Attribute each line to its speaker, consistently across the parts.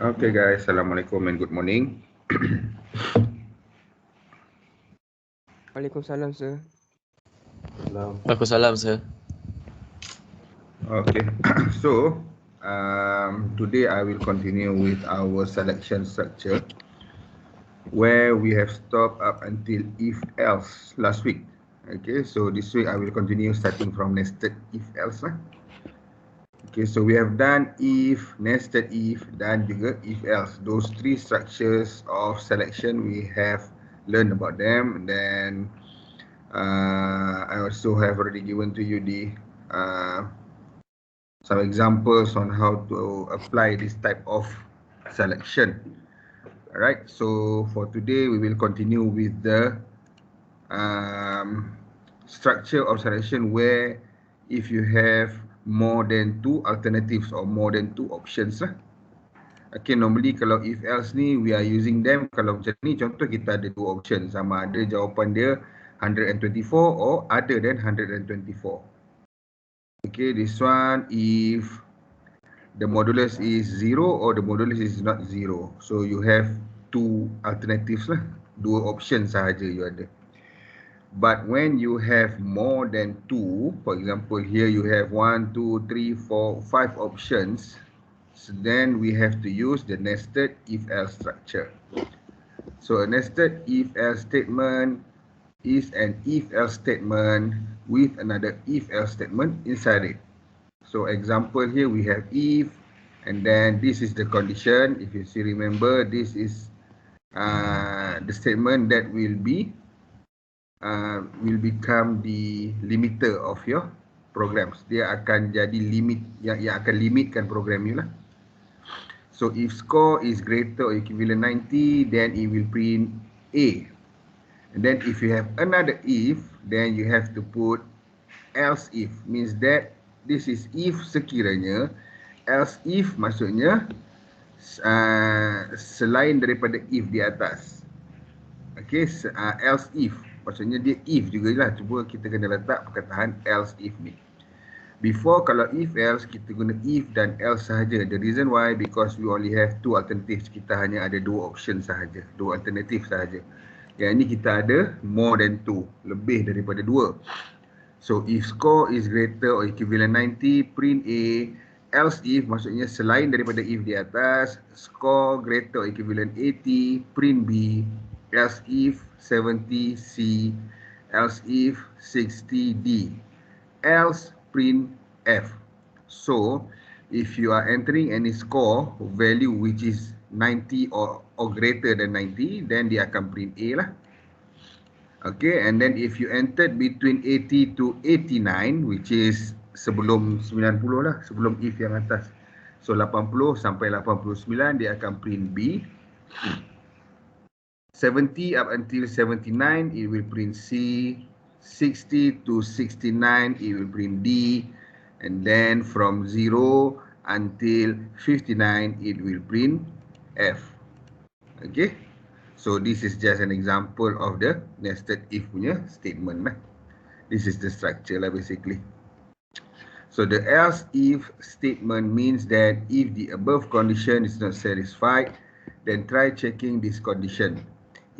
Speaker 1: Okay guys, Assalamualaikum and good morning.
Speaker 2: Waalaikumsalam, sir.
Speaker 3: Waalaikumsalam, sir.
Speaker 1: Okay, so today I will continue with our selection structure where we have stopped up until if else last week. Okay, so this week I will continue starting from nested if else lah. Okay, so we have done if, nested if, dan juga if else. Those three structures of selection we have learned about them. And then I also have already given to you the some examples on how to apply this type of selection. Alright, so for today we will continue with the structure of selection where if you have more than two alternatives or more than two options lah. Okay, normally kalau if else ni we are using them, kalau macam ni contoh kita ada dua option, sama ada jawapan dia 124 or other than 124. Okay, this one if the modulus is 0 or the modulus is not 0. So you have two alternatives lah, dua options sahaja you ada. But when you have more than two, for example here you have 1, 2, 3, 4, 5 options, so then we have to use the nested if-else structure. So a nested if-else statement is an if-else statement with another if-else statement inside it. So example here we have if, and then this is the condition. If you still remember, this is the statement that will become the limiter of your programs. Dia akan jadi limit yang akan limitkan program you lah. So if score is greater or equivalent 90, then it will print A. And then if you have another if, then you have to put else if, means that this is if sekiranya, else if maksudnya selain daripada if di atas. Okay, else if maksudnya dia if jugalah, cuba kita kena letak perkataan else if ni. Before kalau if else kita guna if dan else sahaja. The reason why, because we only have two alternatives, kita hanya ada dua option sahaja, dua alternatif sahaja. Yang ini kita ada more than two, lebih daripada dua. So if score is greater or equivalent 90, print A. Else if maksudnya selain daripada if di atas, score greater or equivalent 80, print B. Else if 70 C, else if 60 D, else print F. So if you are entering any score value which is 90 or greater than 90, then dia akan print A lah. Okay, and then if you entered between 80 to 89, which is sebelum 90 lah, sebelum if yang atas. So 80 sampai 89 dia akan print B. 70 up until 79 it will print C. 60 to 69 it will print D. And then from 0 until 59 it will print F. Okay, so this is just an example of the nested if punya statement lah. This is the structure lah basically. So the else if statement means that if the above condition is not satisfied, then try checking this condition.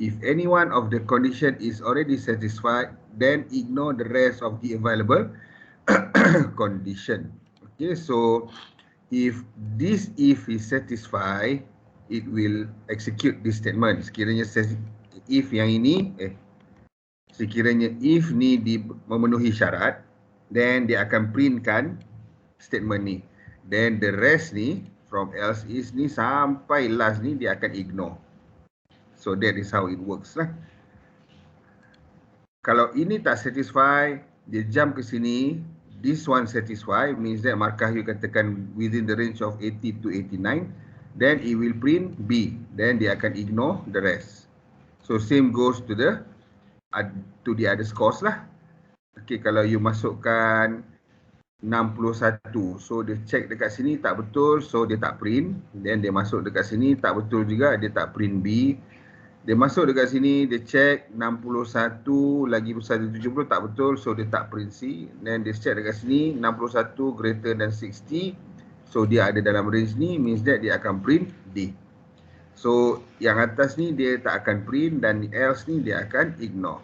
Speaker 1: If any one of the condition is already satisfied, then ignore the rest of the available condition. Okay, so if this if is satisfied, it will execute this statement. Sekiranya if yang ini, sekiranya if ni memenuhi syarat, then dia akan printkan statement ni. Then the rest ni, from else is ni sampai last ni, dia akan ignore. So that is how it works lah. Kalau ini tak satisfy, dia jump ke sini. This one satisfy, means that markah you katakan within the range of 80 to 89. Then it will print B. Then dia akan ignore the rest. So same goes to the other scores lah. Okay, kalau you masukkan 61, so dia check dekat sini tak betul, so dia tak print. Then dia masuk dekat sini tak betul juga, dia tak print B. Dia masuk dekat sini, dia check 61 lagi 170 tak betul, so dia tak print C. Then dia check dekat sini 61 greater than 60, So dia ada dalam range ni means that dia akan print D. So yang atas ni dia tak akan print dan else ni dia akan ignore.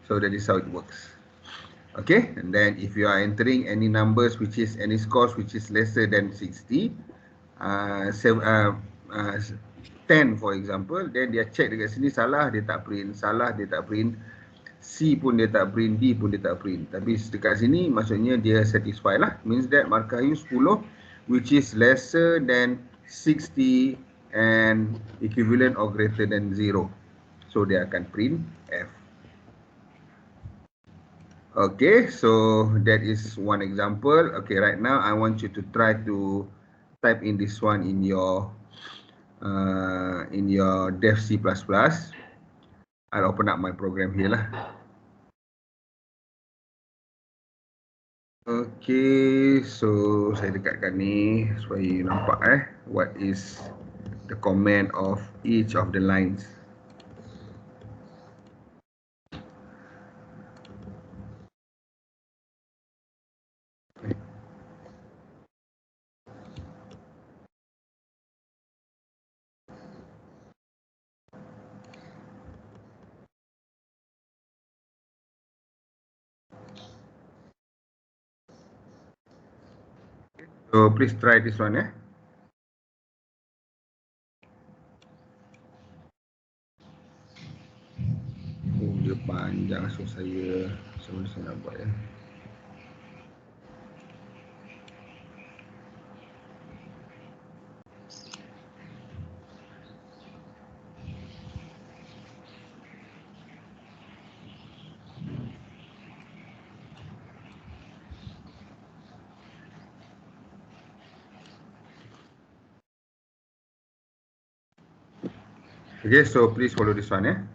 Speaker 1: So that is how it works. Okay, and then if you are entering any numbers which is any scores which is lesser than 60, 10 for example, then dia check dekat sini salah dia tak print, salah dia tak print, C pun dia tak print, D pun dia tak print. Tapi dekat sini maksudnya dia satisfy lah, means that markah you 10 which is lesser than 60 and equivalent or greater than 0. So dia akan print F. Okay, so that is one example. Okay, right now I want you to try to type in this one in your Dev C++. I'll open up my program here lah. Okay, so saya dekatkan ni supaya you nampak what is the comment of each of the lines. So please try this one Oh, dia panjang, so saya nak buat Okay, so please follow this one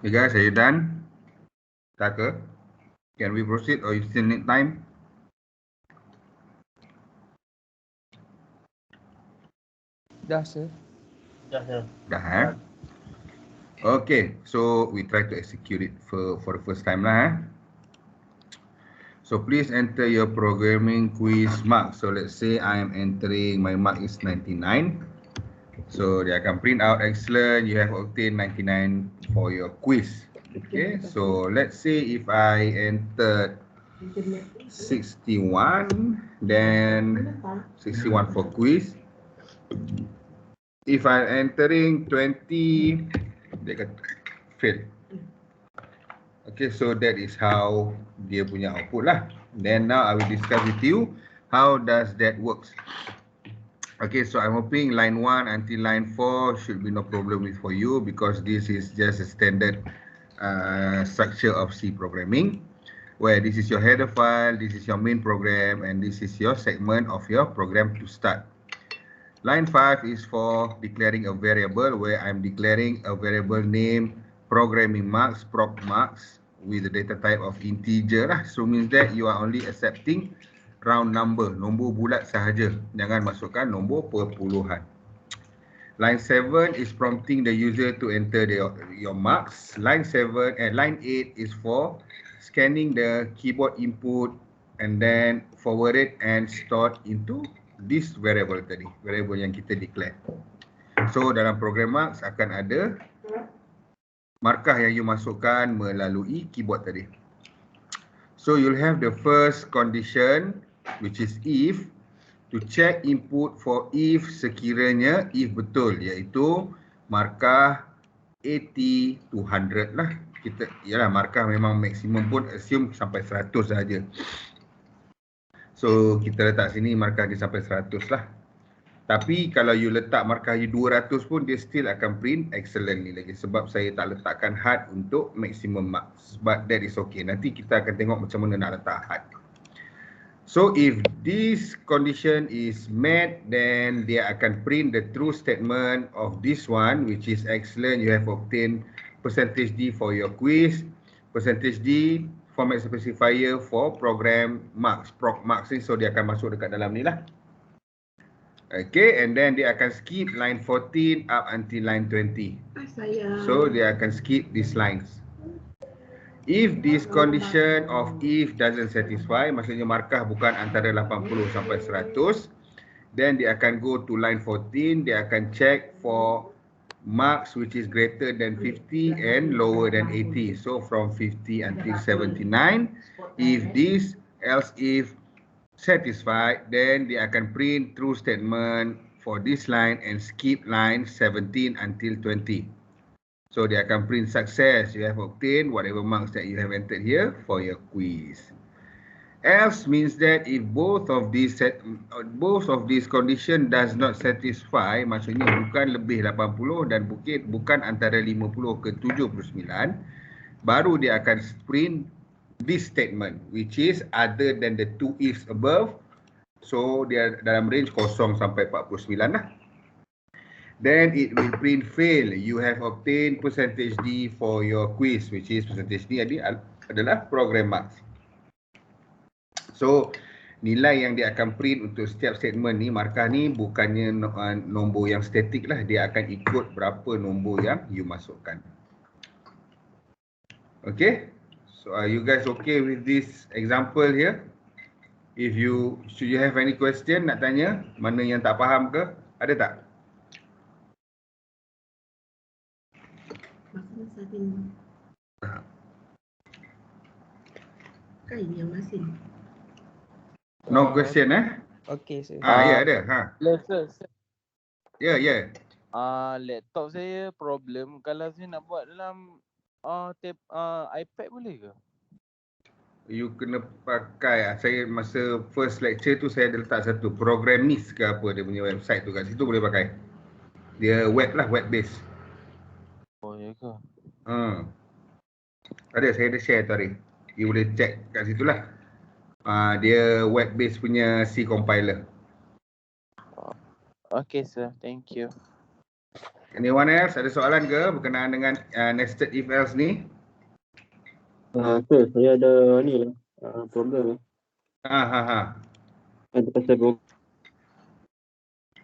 Speaker 1: You guys, are you done? Tucker, can we proceed or you still need time?
Speaker 2: Dah, sir.
Speaker 1: Dah, eh? Okay, so we try to execute it for the first time lah. So please enter your programming quiz mark. So let's say I am entering, my mark is 99. So dia akan print out excellent, you have obtained 99 for your quiz. Okay, so let's say if I entered 61, then 61 for quiz. If I'm entering 20, dia akan fail. Okay, so that is how dia punya output lah. Then now I will discuss with you how does that works. Okay, so I'm hoping line 1 until line 4 should be no problem with for you because this is just a standard structure of C programming, where this is your header file, this is your main program, and this is your segment of your program to start. Line 5 is for declaring a variable, where I'm declaring a variable name programming marks, prog marks, with the data type of integer lah. So means that you are only accepting round number, nombor bulat sahaja. Jangan masukkan nombor perpuluhan. Line 7 is prompting the user to enter your marks. Line 8 is for scanning the keyboard input and then forward it and stored into this variable tadi, variable yang kita declare. So dalam program marks akan ada markah yang you masukkan melalui keyboard tadi. So you'll have the first condition, which is if, to check input for if sekiranya if betul, iaitu markah 80 to 100 lah. Kita ialah markah memang maksimum pun assume sampai 100 saja. So kita letak sini markah dia sampai 100 lah. Tapi kalau you letak markah you 200 pun dia still akan print excellent ni lagi, sebab saya tak letakkan hard untuk maximum marks. But that is okay. Nanti kita akan tengok macam mana nak letak hard. So if this condition is met, then dia akan print the true statement of this one, which is excellent. You have obtained %D for your quiz, %D format specifier for program marks, prog marks ni. So dia akan masuk dekat dalam ni lah. Okay, and then dia akan skip line 14 up until line 20. So dia akan skip these lines. If this condition of if doesn't satisfy, maksudnya markah bukan antara 80 sampai 100, then dia akan go to line 14, dia akan check for marks which is greater than 50 and lower than 80. So from 50 until 79, if this, else if satisfied, then dia akan print true statement for this line and skip line 17 until 20. So dia akan print success, you have obtained whatever marks that you have entered here for your quiz. Else means that if both of these condition does not satisfy, maksudnya bukan lebih 80 dan bukan antara 50 ke 79, baru dia akan print this statement, which is other than the two ifs above. So dia dalam range 0 sampai 49 lah. Then it will print fail. You have obtained %D for your quiz, which is %D adalah program marks. So nilai yang dia akan print untuk setiap statement ni, markah ni bukannya nombor yang statik lah. Dia akan ikut berapa nombor yang you masukkan. Okay. So are you guys okay with this example here? Should you have any question nak tanya? Mana yang tak faham ke? Ada tak? No question
Speaker 2: Okay, sir.
Speaker 1: Ya ada.
Speaker 3: Sir.
Speaker 1: Ya.
Speaker 3: Laptop saya problem. Kalau saya nak buat dalam iPad boleh ke?
Speaker 1: You kena pakai, saya masa first lecture tu saya ada letak satu Programmis ke apa dia punya website tu, kat situ boleh pakai. Dia web lah, web base.
Speaker 3: Oh ya ke?
Speaker 1: Ada, saya ada share tadi. You boleh check kat situ lah. Dia web base punya C compiler.
Speaker 3: Okay sir, thank you.
Speaker 1: Anyone else ada soalan ke berkenaan dengan nested if else ni?
Speaker 4: Saya ada ni lah, problem lah.
Speaker 1: Ha.
Speaker 4: Ada pasal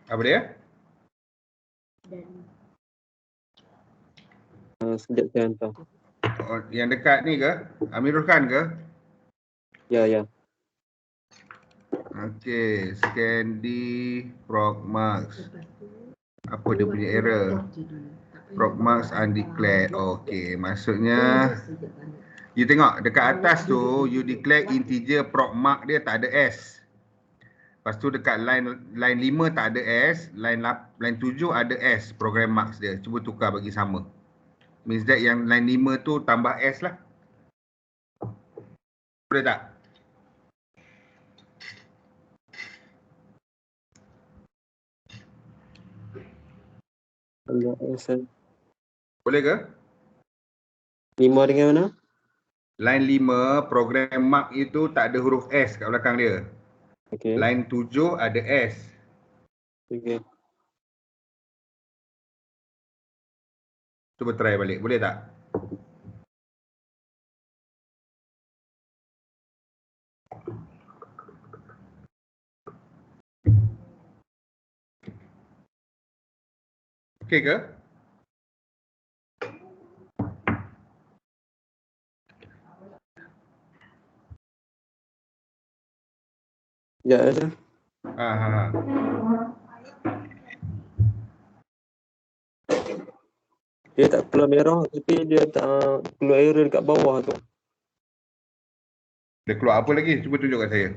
Speaker 1: Apa dia?
Speaker 4: sekejap saya hantar.
Speaker 1: Oh, yang dekat ni ke? Amirul Khan ke?
Speaker 4: Ya.
Speaker 1: Okey, scan di Progmax. Apa dia punya error? Progmax undeclared. Okey, maksudnya you tengok dekat atas tu you declare integer progmark dia tak ada S. Lepas tu dekat line 5 tak ada S, line 7 ada S program marks dia. Cuba tukar bagi sama. Means that yang line 5 tu tambah S lah. Boleh tak? Boleh ke?
Speaker 4: 5 dengan mana?
Speaker 1: Line 5 program mark itu tak ada huruf S kat belakang dia.
Speaker 4: Okey.
Speaker 1: Line 7 ada S.
Speaker 4: Okey.
Speaker 1: Cuba try balik. Boleh tak? Okey ke?
Speaker 4: Ya, ada.
Speaker 1: Ha.
Speaker 4: Dia tak keluar merah tapi dia tak keluar error dekat bawah tu.
Speaker 1: Dia keluar apa lagi? Cuba tunjuk kat saya.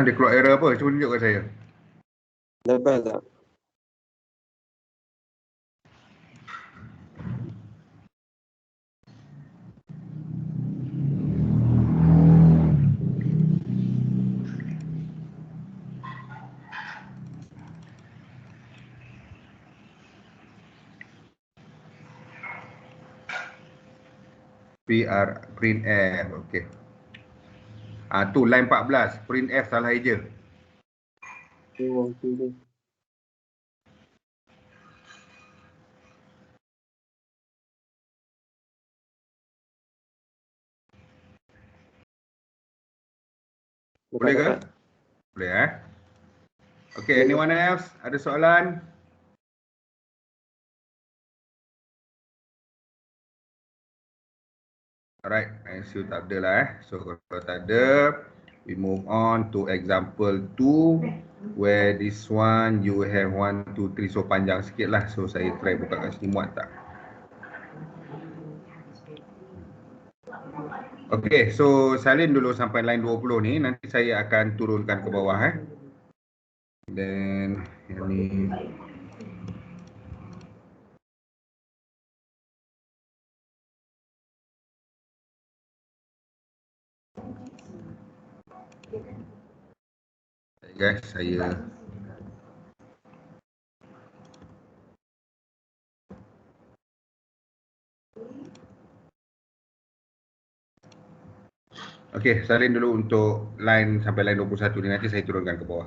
Speaker 1: Dia keluar error apa? Cuba tunjuk kat saya.
Speaker 4: Dapat tak?
Speaker 1: Print F. Okey. Tu line 14. Print F salah eja.
Speaker 4: Oh, okey.
Speaker 1: Boleh ke? Boleh Okay, anyone else? Ada soalan? Alright, I assume tak ada lah So kalau tak ada, we move on to example 2 where this one you have 1, 2, 3 so panjang sikit lah. So saya try buka kat sini muat tak? Okay, so salin dulu sampai line 20 ni. Nanti saya akan turunkan ke bawah Then yang ni guys, saya Okay, salin dulu untuk line sampai line 21 ni. Nanti saya turunkan ke bawah.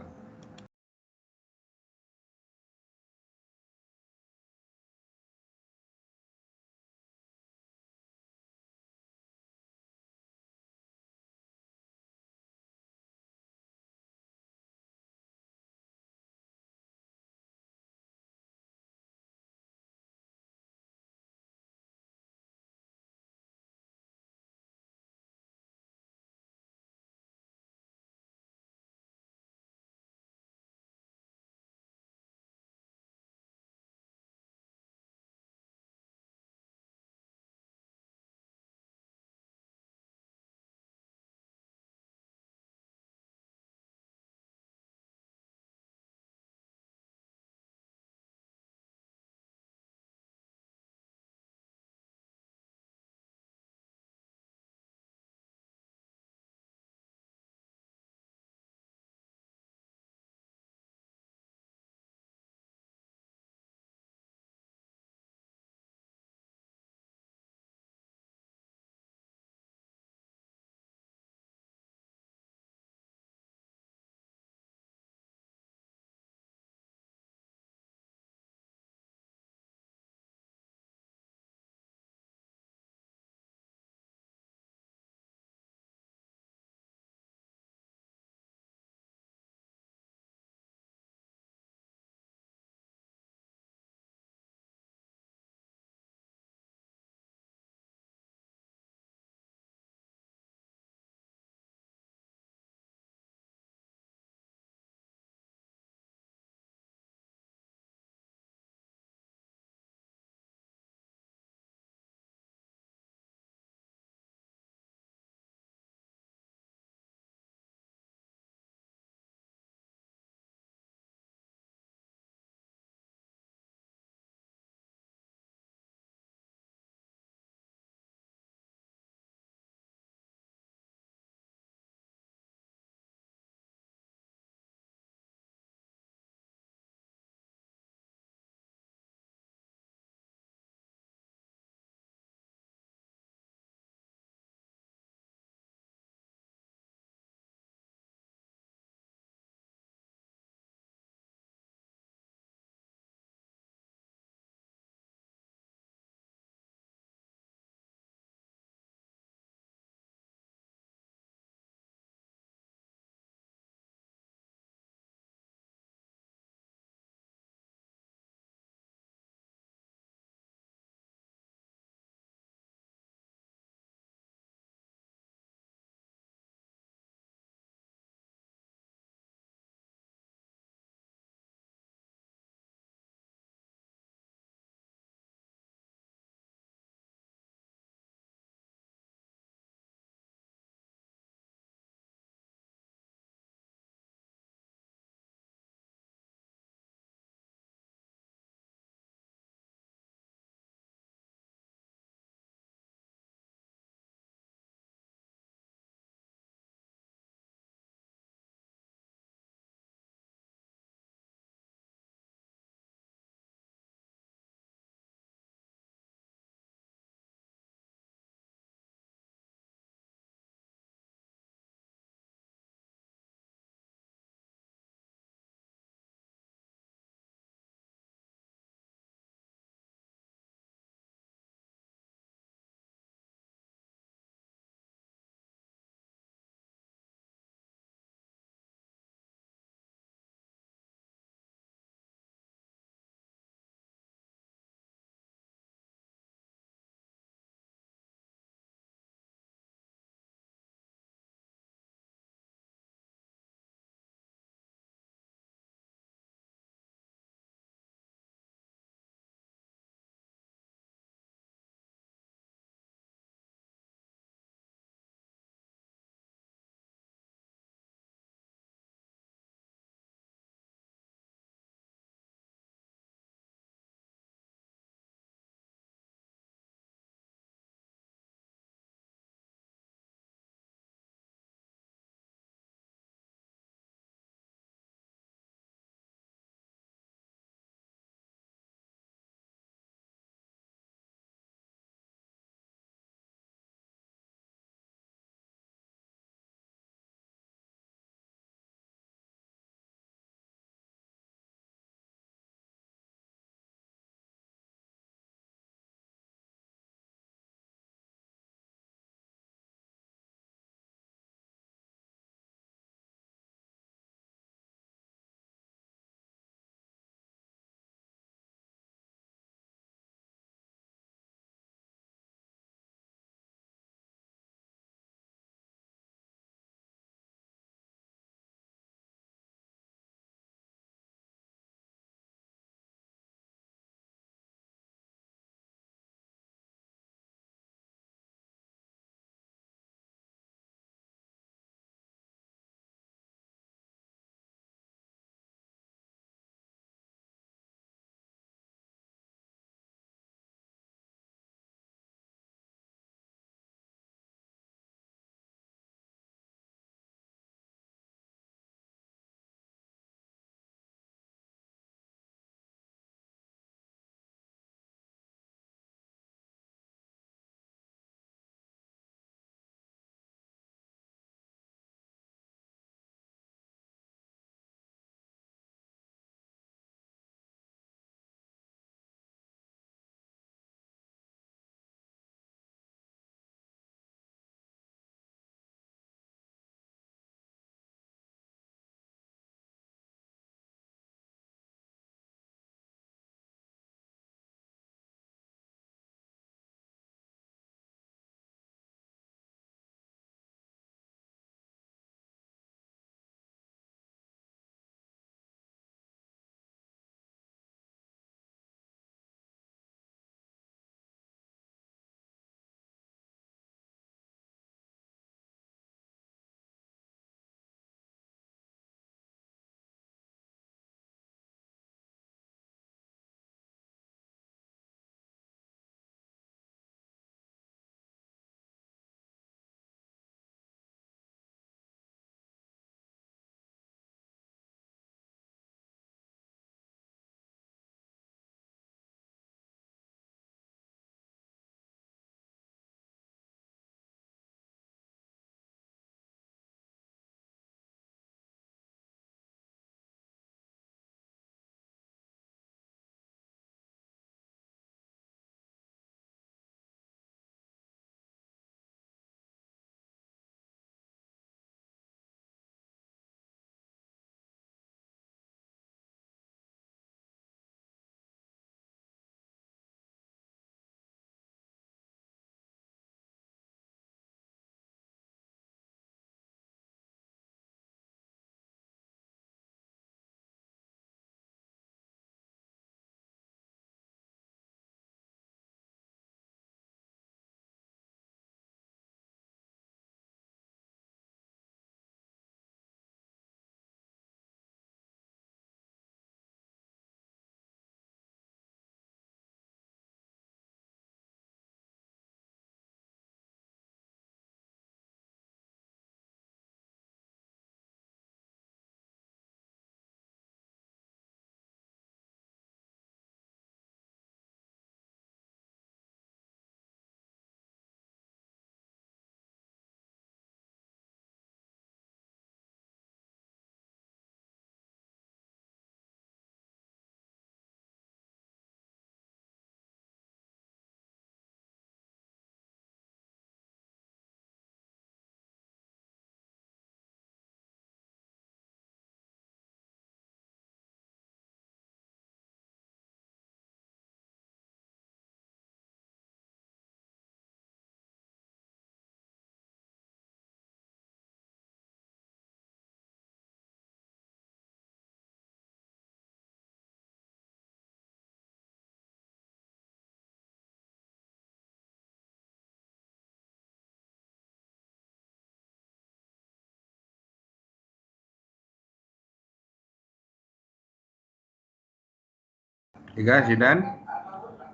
Speaker 1: Okay guys, you done?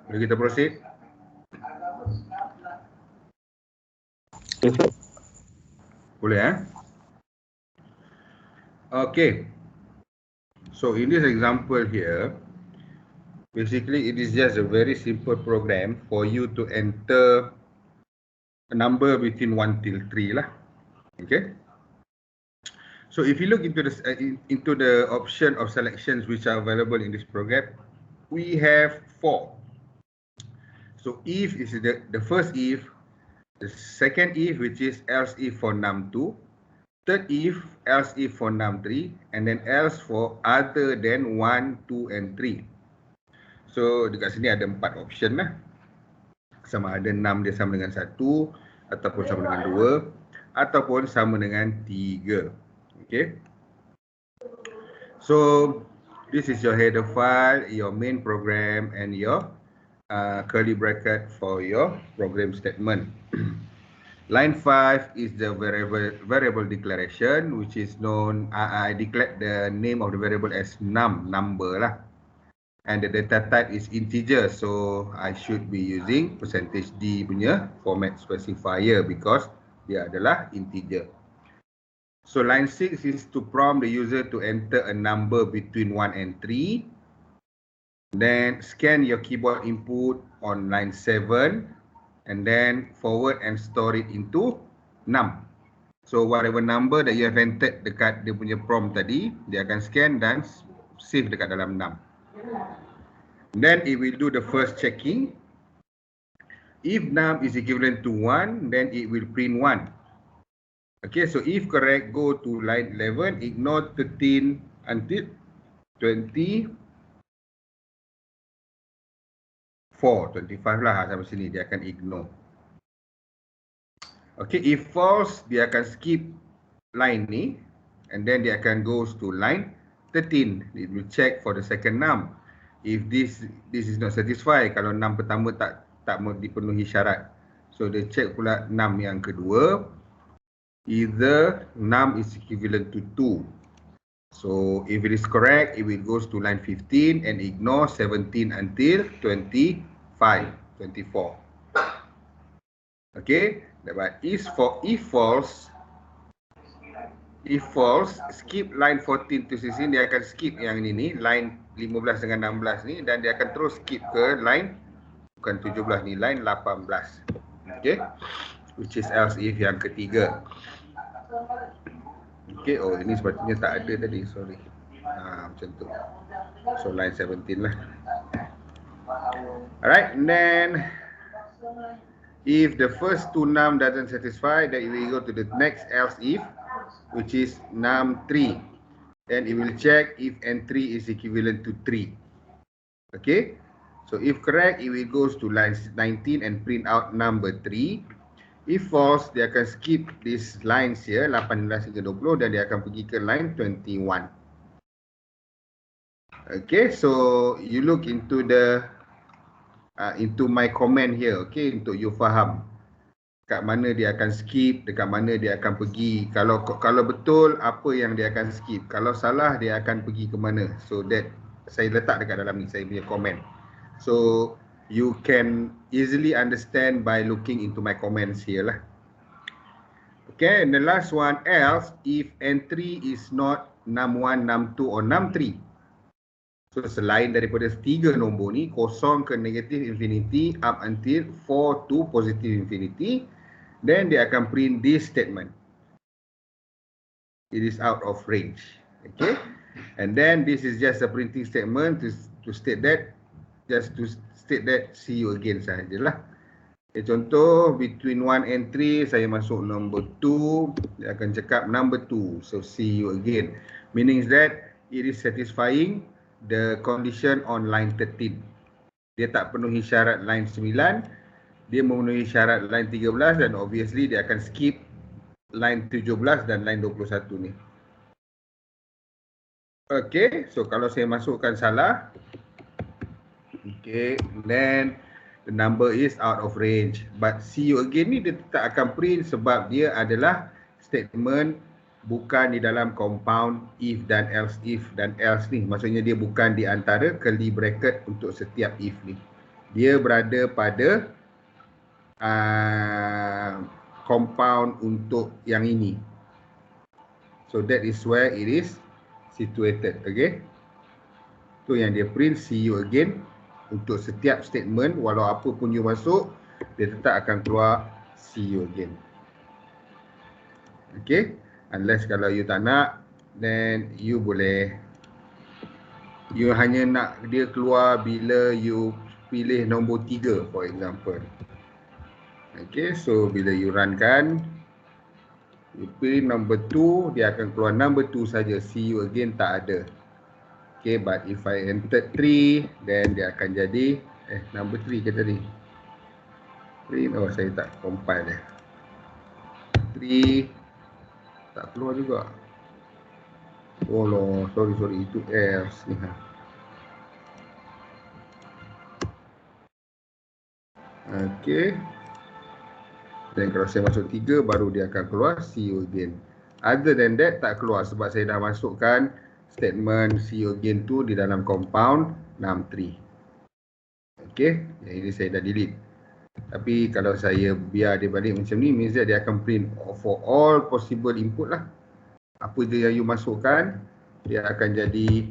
Speaker 1: Boleh kita proceed?
Speaker 4: Yes, sir.
Speaker 1: Boleh Okay. So in this example here, basically it is just a very simple program for you to enter a number between 1 till 3 lah. Okay. So if you look into the option of selections which are available in this program, we have 4. So if is the first if, the second if which is else if for num2, third if, else if for num3, and then else for other than 1, 2 and 3. So dekat sini ada 4 option lah. Sama ada num dia sama dengan 1, ataupun sama dengan 2, ataupun sama dengan 3. Okay. So this is your header file, your main program, and your curly bracket for your program statement. Line 5 is the variable declaration, which is known, I declared the name of the variable as number lah. And the data type is integer, so I should be using %d punya format specifier because dia adalah integer. So line 6 is to prompt the user to enter a number between 1 and 3. Then scan your keyboard input on line 7 and then forward and store it into num. So whatever number that you have entered dekat dia punya prompt tadi, dia akan scan dan save dekat dalam num. Then it will do the first checking. If num is equivalent to 1, then it will print 1. Okay, so if correct, go to line 11, ignore 13 until 24, 25 lah sampai sini, dia akan ignore. Okay, if false, dia akan skip line ni, and then dia akan goes to line 13. It will check for the second num. If this is not satisfied, kalau num pertama tak dipenuhi syarat, so dia check pula num yang kedua. Either num is equivalent to 2. So if it is correct, it will goes to line 15 and ignore 17 until 24. Okay, but if false, skip line 14 to 16, dia akan skip yang ini, line 15 dengan 16 ni, dan dia akan terus skip ke line, bukan 17 ni, line 18. Okay, which is else if yang ketiga. Okay, oh ini sepatutnya tak ada tadi, sorry. Macam tu. So line 17 lah. Alright, and then if the first two num doesn't satisfy, then we go to the next else if, which is num3. Then it will check if n3 is equivalent to 3. Okay, so if correct, it will goes to line 19 and print out number 3. If false, dia akan skip these lines here, 18 hingga 20, dan dia akan pergi ke line 21. Okay, so you look into the into my comment here, okay, untuk you faham kat mana dia akan skip, dekat mana dia akan pergi. Kalau betul, apa yang dia akan skip. Kalau salah, dia akan pergi ke mana. So that saya letak dekat dalam ni, saya punya comment. So you can easily understand by looking into my comments here lah. Okay, and the last one, else if n3 is not num1, num2 or num3. So selain daripada 3 nombor ni, kosong ke negative infinity up until 4 to positive infinity, then dia akan print this statement. It is out of range. Okay, and then this is just a printing statement to state that, just to state that see you again sahajalah. Okay, contoh between 1 and 3, saya masuk number 2, dia akan cakap number 2, so see you again, meaning that it is satisfying the condition on line 13. Dia tak penuhi syarat line 9, dia memenuhi syarat line 13, dan obviously dia akan skip line 17 dan line 21 ni. Okay, so kalau saya masukkan salah, okay, then the number is out of range. But see you again ni dia tak akan print sebab dia adalah statement bukan di dalam compound if dan else. If dan else ni maksudnya dia bukan di antara curly bracket untuk setiap if ni. Dia berada pada compound untuk yang ini. So that is where it is situated. Okay. Tu yang dia print see you again. Untuk setiap statement, walau apa pun you masuk, dia tetap akan keluar see you again. Okay. Unless kalau you tak nak, then you boleh, you hanya nak dia keluar bila you pilih nombor 3 for example. Okay, so bila you runkan, you pilih number 2, dia akan keluar number 2 saja, see you again tak ada. Okay, but if I entered 3, then dia akan jadi, number 3 ke tadi? 3, oh saya tak compile dia. 3, tak keluar juga. Oh loh, sorry, itu else ni. Okay. Dan kalau saya masuk 3, baru dia akan keluar see you again. Other than that, tak keluar sebab saya dah masukkan statement see you again tu di dalam compound 63. Okay, yang ini saya dah delete. Tapi kalau saya biar dia balik macam ni, means that dia akan print for all possible input lah. Apa je yang you masukkan, dia akan jadi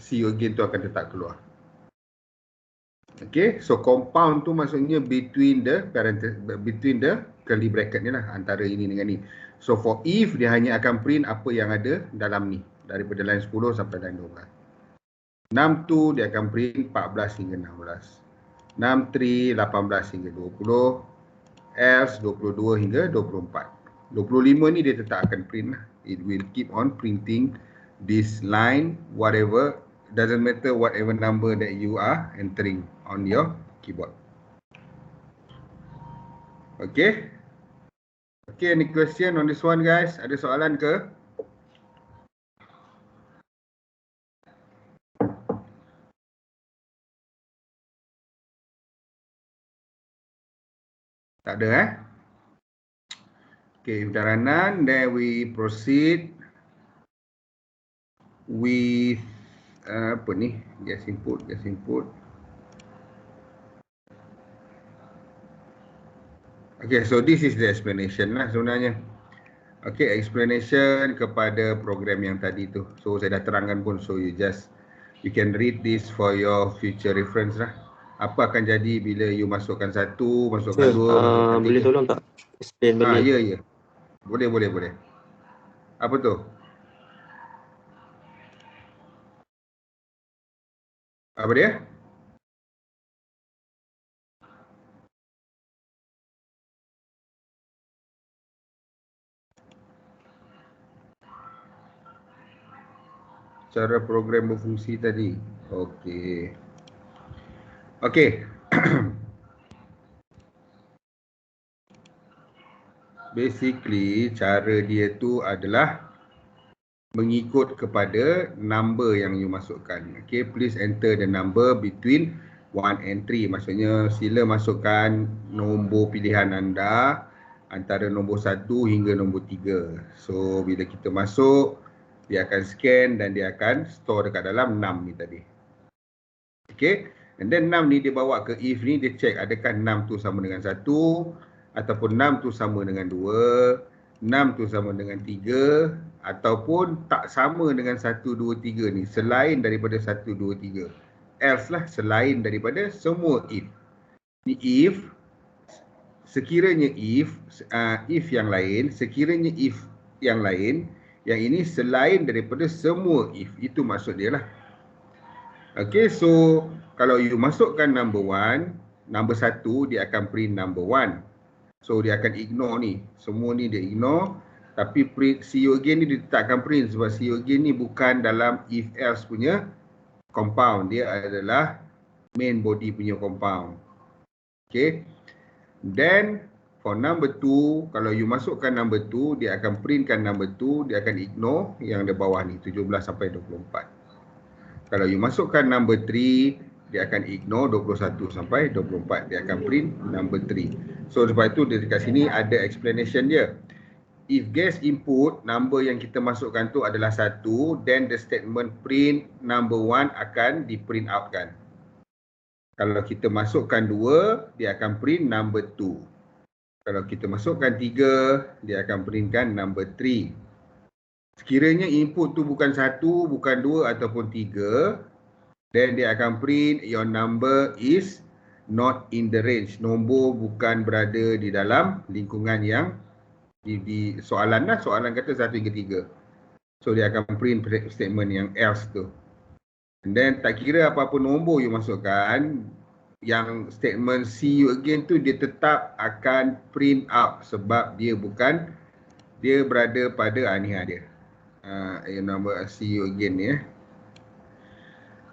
Speaker 1: see you again tu akan tetap keluar. Okay, so compound tu maksudnya between the curly bracket ni lah, antara ini dengan ni. So for if, dia hanya akan print apa yang ada dalam ni, daripada line 10 sampai line 12. 62 dia akan print 14 hingga 16. 63 18 hingga 20. Else 22 hingga 24. 25 ni dia tetap akan print lah. It will keep on printing this line, whatever, doesn't matter whatever number that you are entering on your keyboard. Okay. Okay, any question on this one guys? Ada soalan ke? Tak ada Okay, if there are none, then we proceed with apa ni? Guess input. Okay, so this is the explanation lah sebenarnya. Okay, explanation kepada program yang tadi tu. So saya dah terangkan pun, so you can read this for your future reference lah. Apa akan jadi bila you masukkan 1, masukkan 2, masukkan 3.
Speaker 4: Boleh tolong tak explain balik?
Speaker 1: Ya. Boleh. Apa tu? Apa dia? Cara program berfungsi tadi. Okey. Basically, cara dia tu adalah mengikut kepada number yang you masukkan. Okay, please enter the number between 1 and 3. Maksudnya sila masukkan nombor pilihan anda antara nombor 1 hingga nombor 3. So bila kita masuk, dia akan scan dan dia akan store dekat dalam 6 ni tadi. Okay, and then 6 ni dia bawa ke if ni, dia check adakah 6 tu sama dengan 1 ataupun 6 tu sama dengan 2, 6 tu sama dengan 3 ataupun tak sama dengan 1, 2, 3 ni, selain daripada 1, 2, 3. Else lah, selain daripada semua if. Ni if, sekiranya if yang lain, sekiranya if yang lain, yang ini selain daripada semua if. Itu maksud dia lah. Okay, so kalau you masukkan number 1, number 1, dia akan print number 1. So dia akan ignore ni. Semua ni dia ignore. Tapi print see you again ni dia tak akan print sebab see you again ni bukan dalam if else punya compound. Dia adalah main body punya compound. Okay. Then for number 2, kalau you masukkan number 2, dia akan printkan number 2, dia akan ignore yang di bawah ni 17 sampai 24. Kalau you masukkan number 3, dia akan ignore 21 sampai 24. Dia akan print number 3. So sebab itu dekat sini ada explanation dia. if guess input number yang kita masukkan tu adalah 1, then the statement print number 1 akan di print out kan. Kalau kita masukkan 2, dia akan print number 2. Kalau kita masukkan 3, dia akan printkan number 3. Sekiranya input tu bukan 1, bukan 2 ataupun 3, then dia akan print your number is not in the range. Nombor bukan berada di dalam lingkungan yang di soalan lah. Soalan kata 1 hingga 3. So dia akan print statement yang else tu. And then tak kira apa-apa nombor you masukkan, yang statement see you again tu dia tetap akan print out sebab dia berada pada ni dia. Your number see you again ni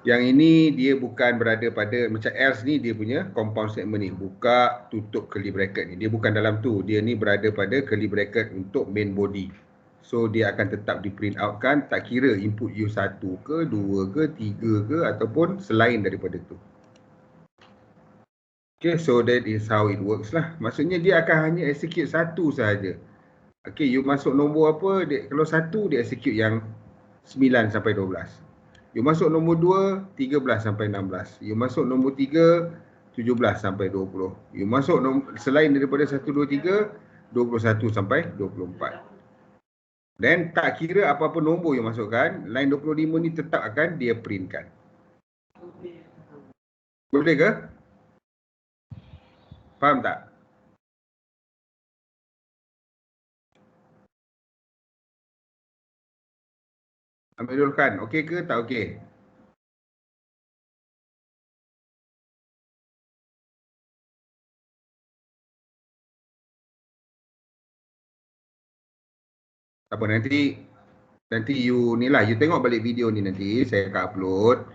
Speaker 1: Yang ini dia bukan berada pada macam else ni, dia punya compound statement ni, buka tutup curly bracket ni. Dia bukan dalam tu, dia ni berada pada curly bracket untuk main body. So dia akan tetap di print out kan, tak kira input you 1 ke, 2 ke, 3 ke ataupun selain daripada tu. Okay, so that is how it works lah. Maksudnya dia akan hanya execute 1 sahaja. Okay, you masuk nombor apa, kalau 1 dia execute yang 9 sampai 12. You masuk nombor 2, 13 sampai 16. You masuk nombor 3, 17 sampai 20. You masuk selain daripada 1, 2, 3, 21 sampai 24. Dan tak kira apa-apa nombor you masukkan, line 25 ni tetap akan dia printkan. Boleh ke? Faham tak? Amirul Khan, okey ke tak okey? Apa nanti you ni lah, you tengok balik video ni nanti, saya akan upload.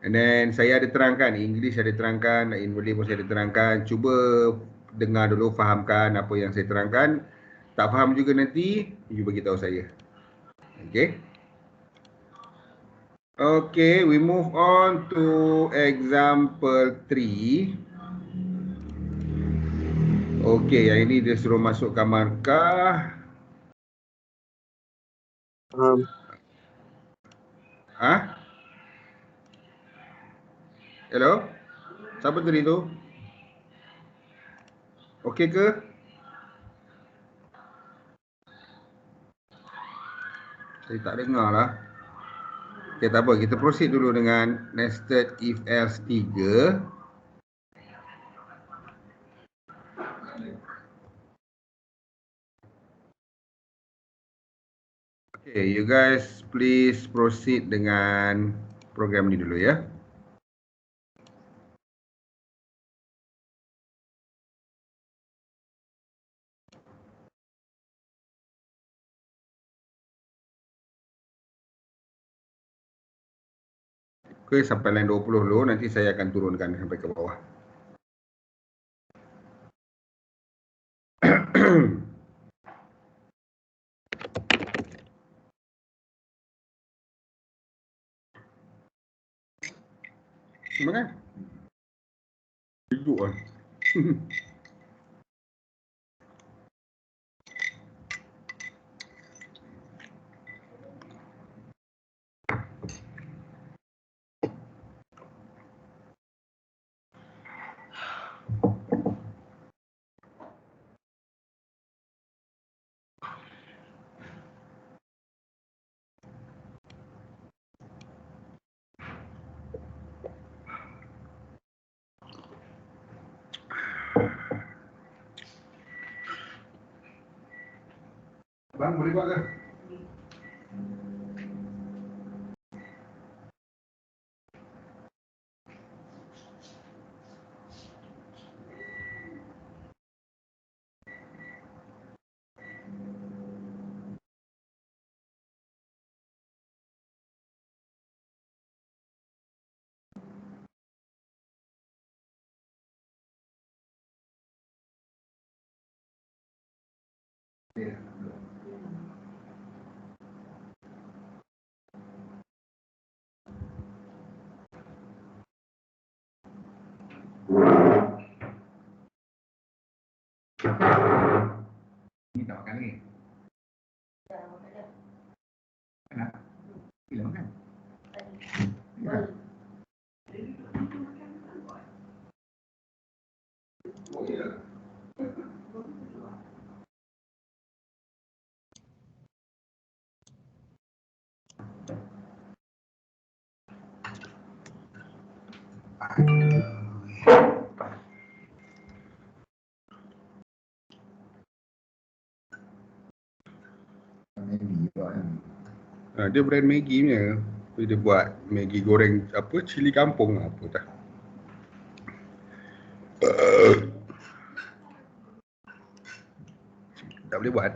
Speaker 1: And then saya ada terangkan, English ada terangkan, in Malay pun saya ada terangkan. Cuba dengar dulu, fahamkan apa yang saya terangkan. Tak faham juga nanti, you beritahu saya. Okay. Okay, we move on to example 3. Okay, yang ini dia suruh masukkan markah. Hello? Siapa tadi tu? Okey ke? Saya tak dengar lah. Okay, tak apa. Kita proceed dulu dengan nested if else 3. Okay, you guys please proceed dengan program ni dulu ya. Okay, sampai line 20 dulu. Nanti saya akan turunkan sampai ke bawah. Mana? Duduk lah. Bang, boleh buat ke? Ni tak makan ni. Hilang kan? Ya. Oh ya. Dia brand Maggi punya. Dia buat Maggi goreng apa cili kampung apa tak. Tak boleh buat.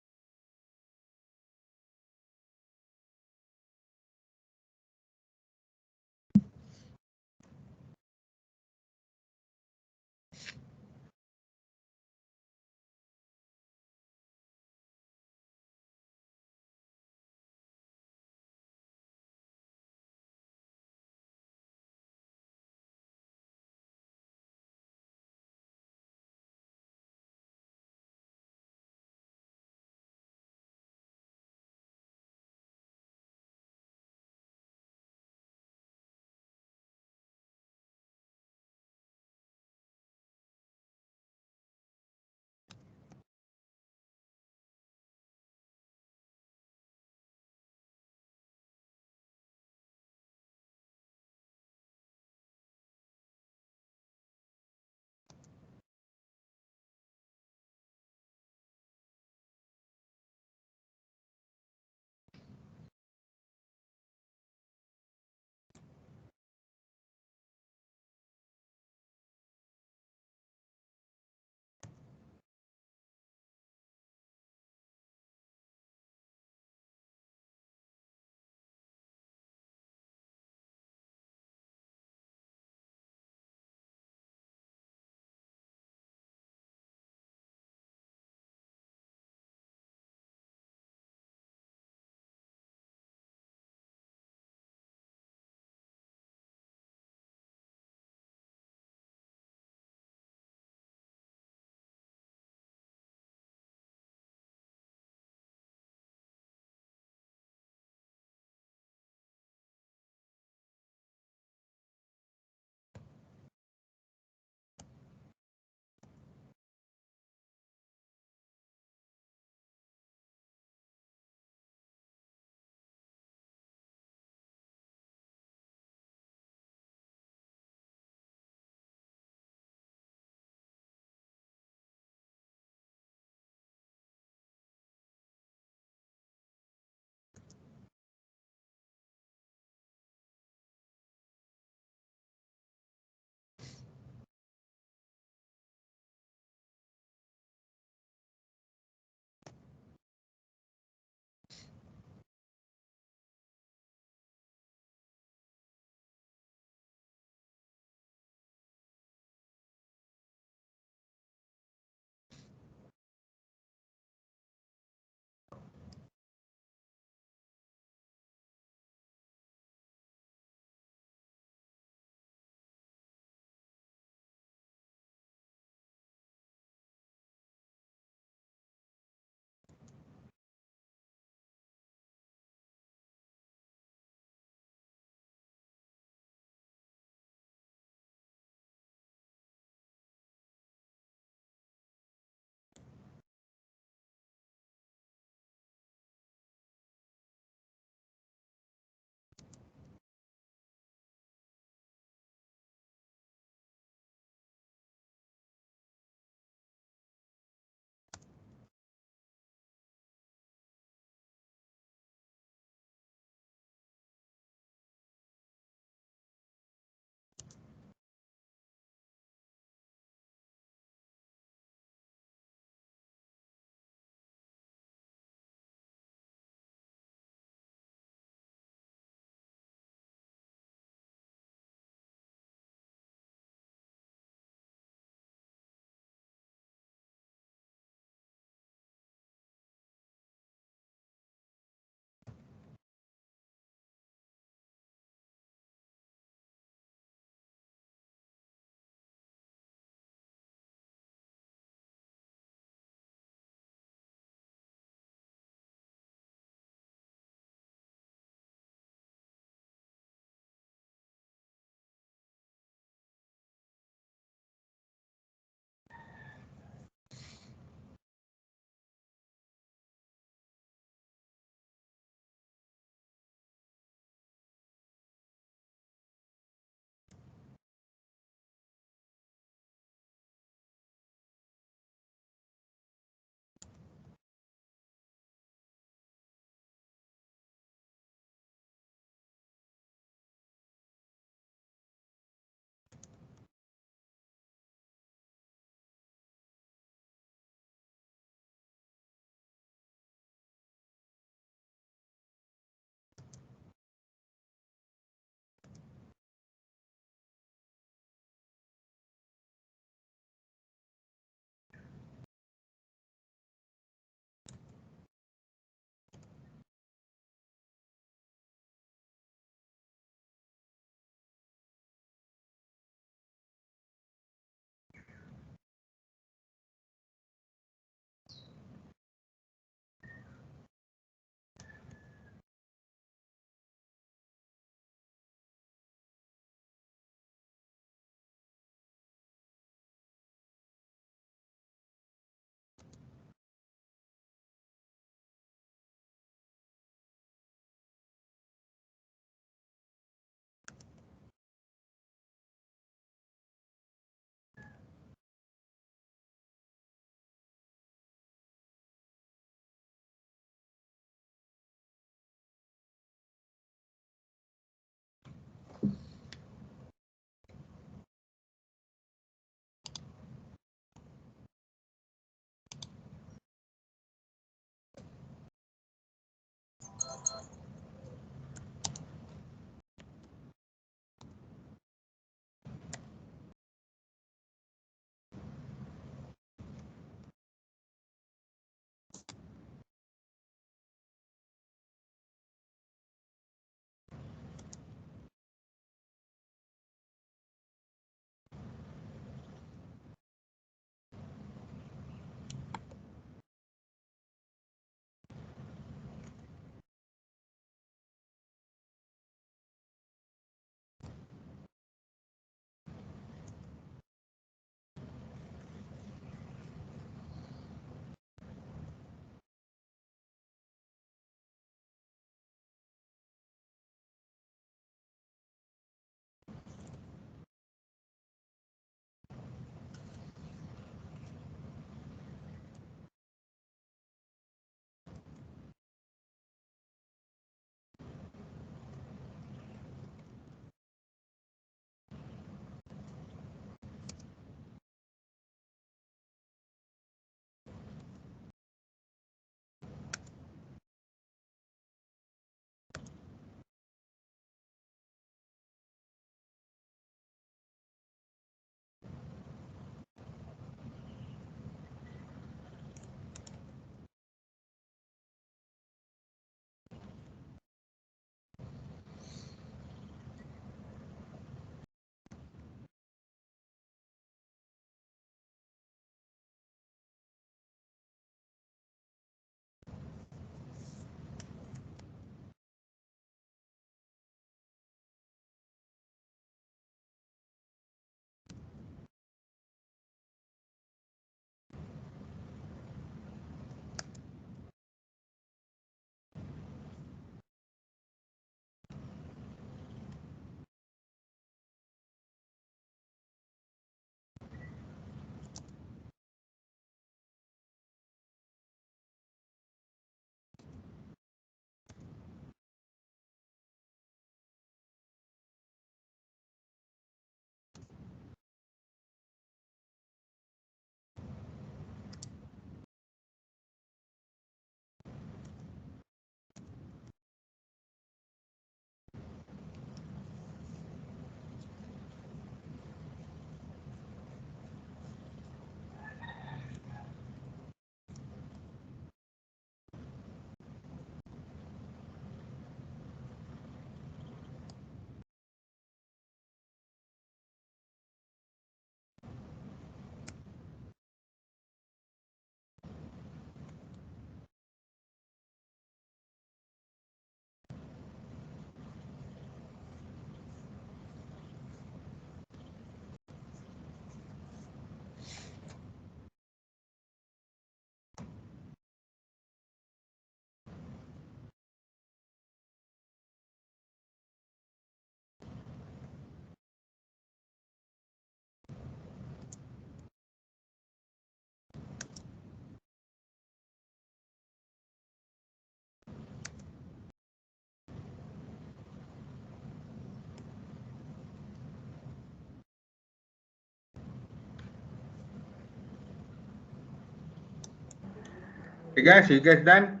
Speaker 1: Okay guys, you guys done?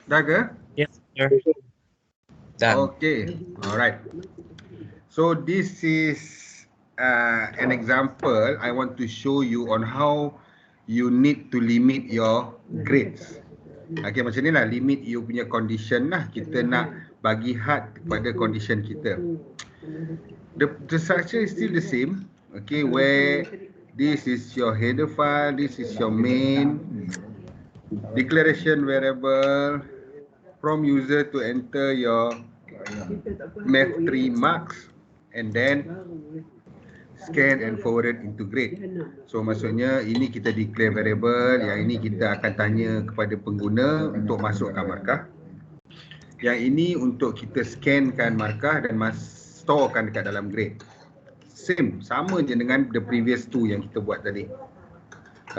Speaker 1: Dah ke?
Speaker 5: Yes, sir.
Speaker 6: Done.
Speaker 1: Okay, alright. So this is an example I want to show you on how you need to limit your grades. Okay, macam ni lah, limit you punya condition lah. Kita nak bagi had kepada condition kita. The structure is still the same. Okay, where this is your header file, this is your main declaration variable, from user to enter your math3 marks, and then scan and forward it into grade. So maksudnya ini kita declare variable, yang ini kita akan tanya kepada pengguna untuk masukkan markah. Yang ini untuk kita scankan markah dan storekan dekat dalam grade. Same, sama je dengan the previous two yang kita buat tadi.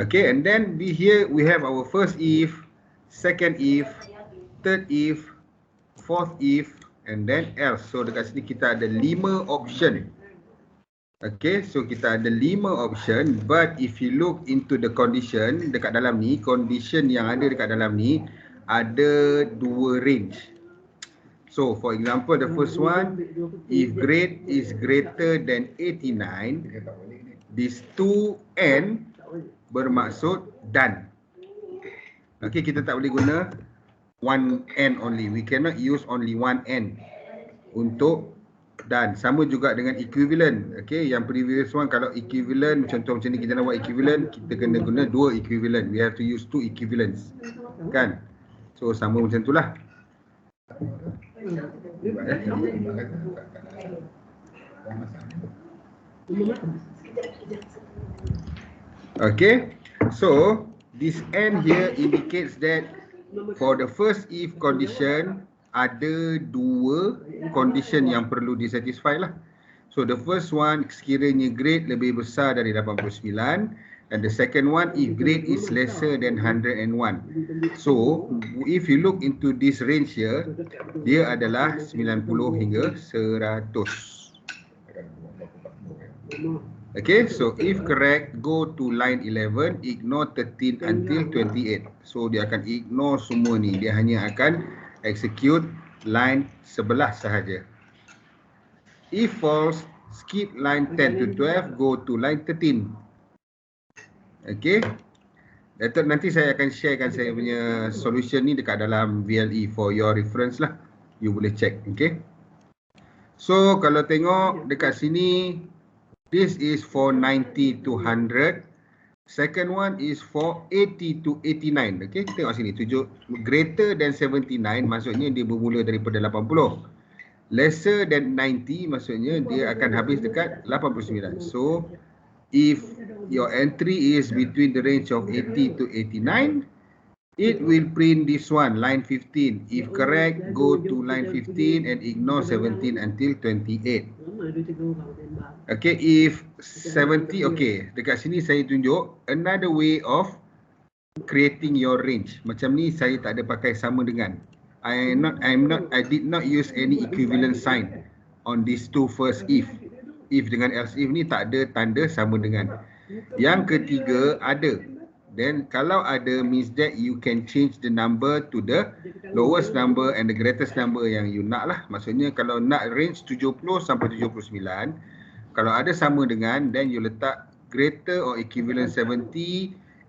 Speaker 1: Okay, and then here we have our first if, second if, third if, fourth if, and then else. So dekat sini kita ada 5 option. Okay, so kita ada 5 option, but if you look into the condition dekat dalam ni, condition yang ada dekat dalam ni ada 2 range. So for example, the first one, if grade is greater than 89, these 2n bermaksud done. Okay, kita tak boleh guna 1n only. We cannot use only 1n untuk done. Sama juga dengan equivalent. Okay, yang previous one kalau equivalent, contoh macam ni kita nak buat equivalent, kita kena guna 2 equivalent. We have to use 2 equivalents. Kan? So sama macam tu lah. Okay, so this n here indicates that for the first if condition ada 2 condition yang perlu disatisfy lah. So the first one, sekiranya grade lebih besar dari 89, and the second one, if grade is lesser than 101. So if you look into this range here, dia adalah 90 hingga 100. Okay, so if correct, go to line 11, ignore 13 until 28. So dia akan ignore semua ni, dia hanya akan execute line 11 sahaja. If false, skip line 10 to 12, go to line 13. Okay, nanti saya akan sharekan saya punya solution ni dekat dalam VLE for your reference lah. You boleh check. Okay, so kalau tengok dekat sini, this is for 90 to 100. Second one is for 80 to 89. Okay, tengok sini, greater than 79 maksudnya dia bermula daripada 80. Lesser than 90 maksudnya dia akan habis dekat 89. So if your entry is between the range of 80 to 89, it will print this one, line 15. If correct, go to line 15 and ignore 17 until 28. Okay, if 70, okay, dekat sini saya tunjuk another way of creating your range. Macam ni saya tak ada pakai sama dengan. I did not use any equivalent sign on these two first if. If dengan else if ni tak ada tanda sama dengan. Yang ketiga ada. Then kalau ada means that you can change the number to the lowest number and the greatest number yang you nak lah. Maksudnya kalau nak range 70 sampai 79, kalau ada sama dengan, then you letak greater or equivalent 70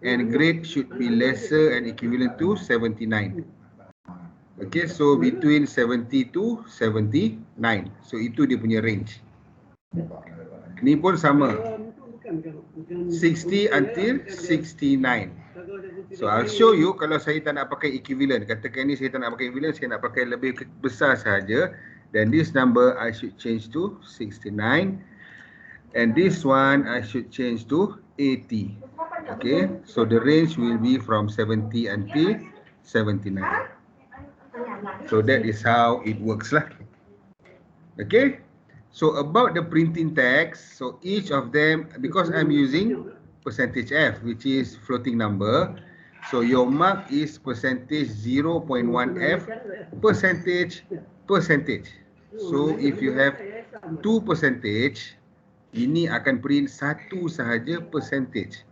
Speaker 1: and grade should be lesser and equivalent to 79. Okay, so between 70 to 79. So itu dia punya range. Ni pun sama, 60 until 69. So I'll show you kalau saya tak nak pakai equivalent. Katakan ni saya tak nak pakai equivalent, saya nak pakai lebih besar sahaja. Then this number I should change to 69. And this one I should change to 80. Okay, so the range will be from 70 until 79. So that is how it works lah. Okay, so about the printing text, so each of them, because I'm using percentage F, which is floating number, so your mark is percentage 0.1F percentage. So if you have 2 percentage, ini akan print 1 sahaja percentage.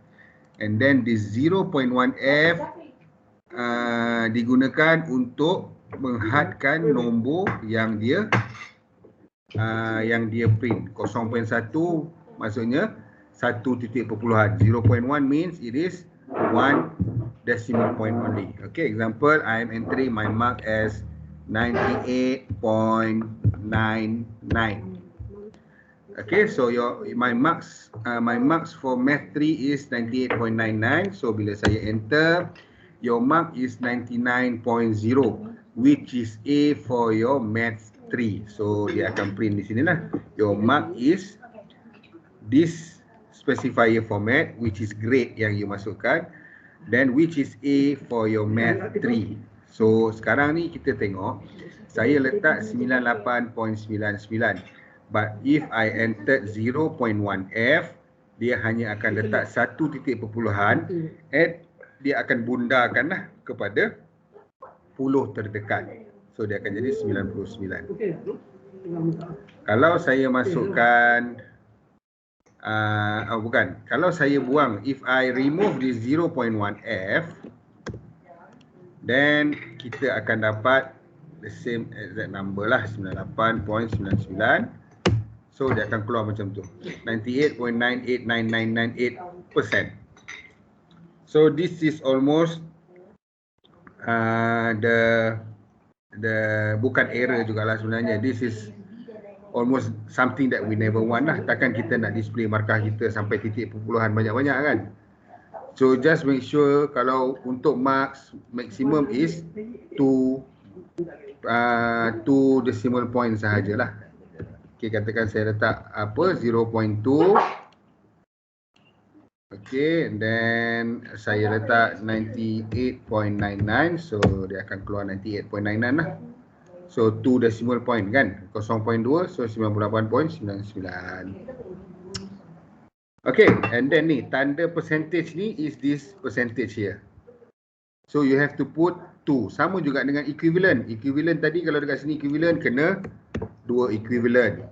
Speaker 1: And then this 0.1F digunakan untuk menghadkan nombor yang dia print. 0.1 maksudnya 1 titik perpuluhan. 0.1 means it is 1 decimal point only. Okay, example, I am entering my mark as 98.99. Okay, so my marks for math 3 is 98.99. So bila saya enter, your mark is 99.0, which is A for your math 3. So dia akan print di sini lah. Your mark is this specifier format, which is grade yang you masukkan, then which is A for your math 3. So sekarang ni kita tengok, saya letak 98.99. But if I entered 0.1F, dia hanya akan letak 1 titik perpuluhan, and dia akan bundakan lah kepada puluh terdekat. So dia akan jadi 99. Kalau saya masukkan kalau saya buang, if I remove this 0.1F, then kita akan dapat the same exact number lah, 98.99. So dia akan keluar macam tu, 98.989998%. So this is almost the bukan error jugalah sebenarnya. This is almost something that we never want lah. Takkan kita nak display markah kita sampai titik perpuluhan banyak-banyak kan. So just make sure kalau untuk marks maximum is 2 decimal point sahajalah. Okay, katakan saya letak apa, 0.2. Okay, and then saya letak 98.99. So dia akan keluar 98.99 lah. So 2 decimal point kan, 0.2, so 98.99. Okay, and then ni tanda percentage ni is this percentage here. So you have to put 2. Sama juga dengan equivalent. Equivalent tadi kalau dekat sini equivalent kena 2 equivalent.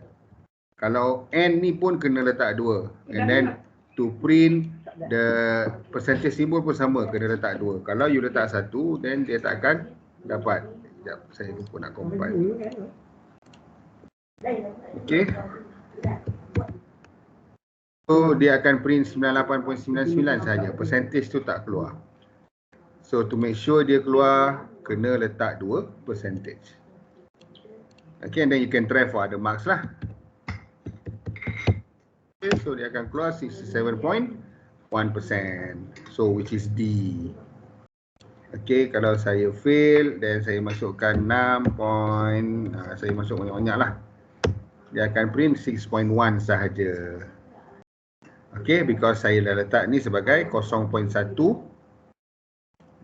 Speaker 1: Kalau N ni pun kena letak 2. And then to print the percentage symbol pun sama, kena letak 2. Kalau you letak 1, then dia tak akan dapat. Sekejap, saya lupa nak compile. Okay. So dia akan print 98.99 saja. Percentage tu tak keluar. So to make sure dia keluar, kena letak 2 percentage. Okay, and then you can try for other marks lah. Okay, so dia akan keluar 67.1%. So which is D. Okay, kalau saya fail, then saya masukkan 6 point, saya masuk banyak-banyak lah. Dia akan print 6.1 sahaja. Okay, because saya dah letak ni sebagai 0.1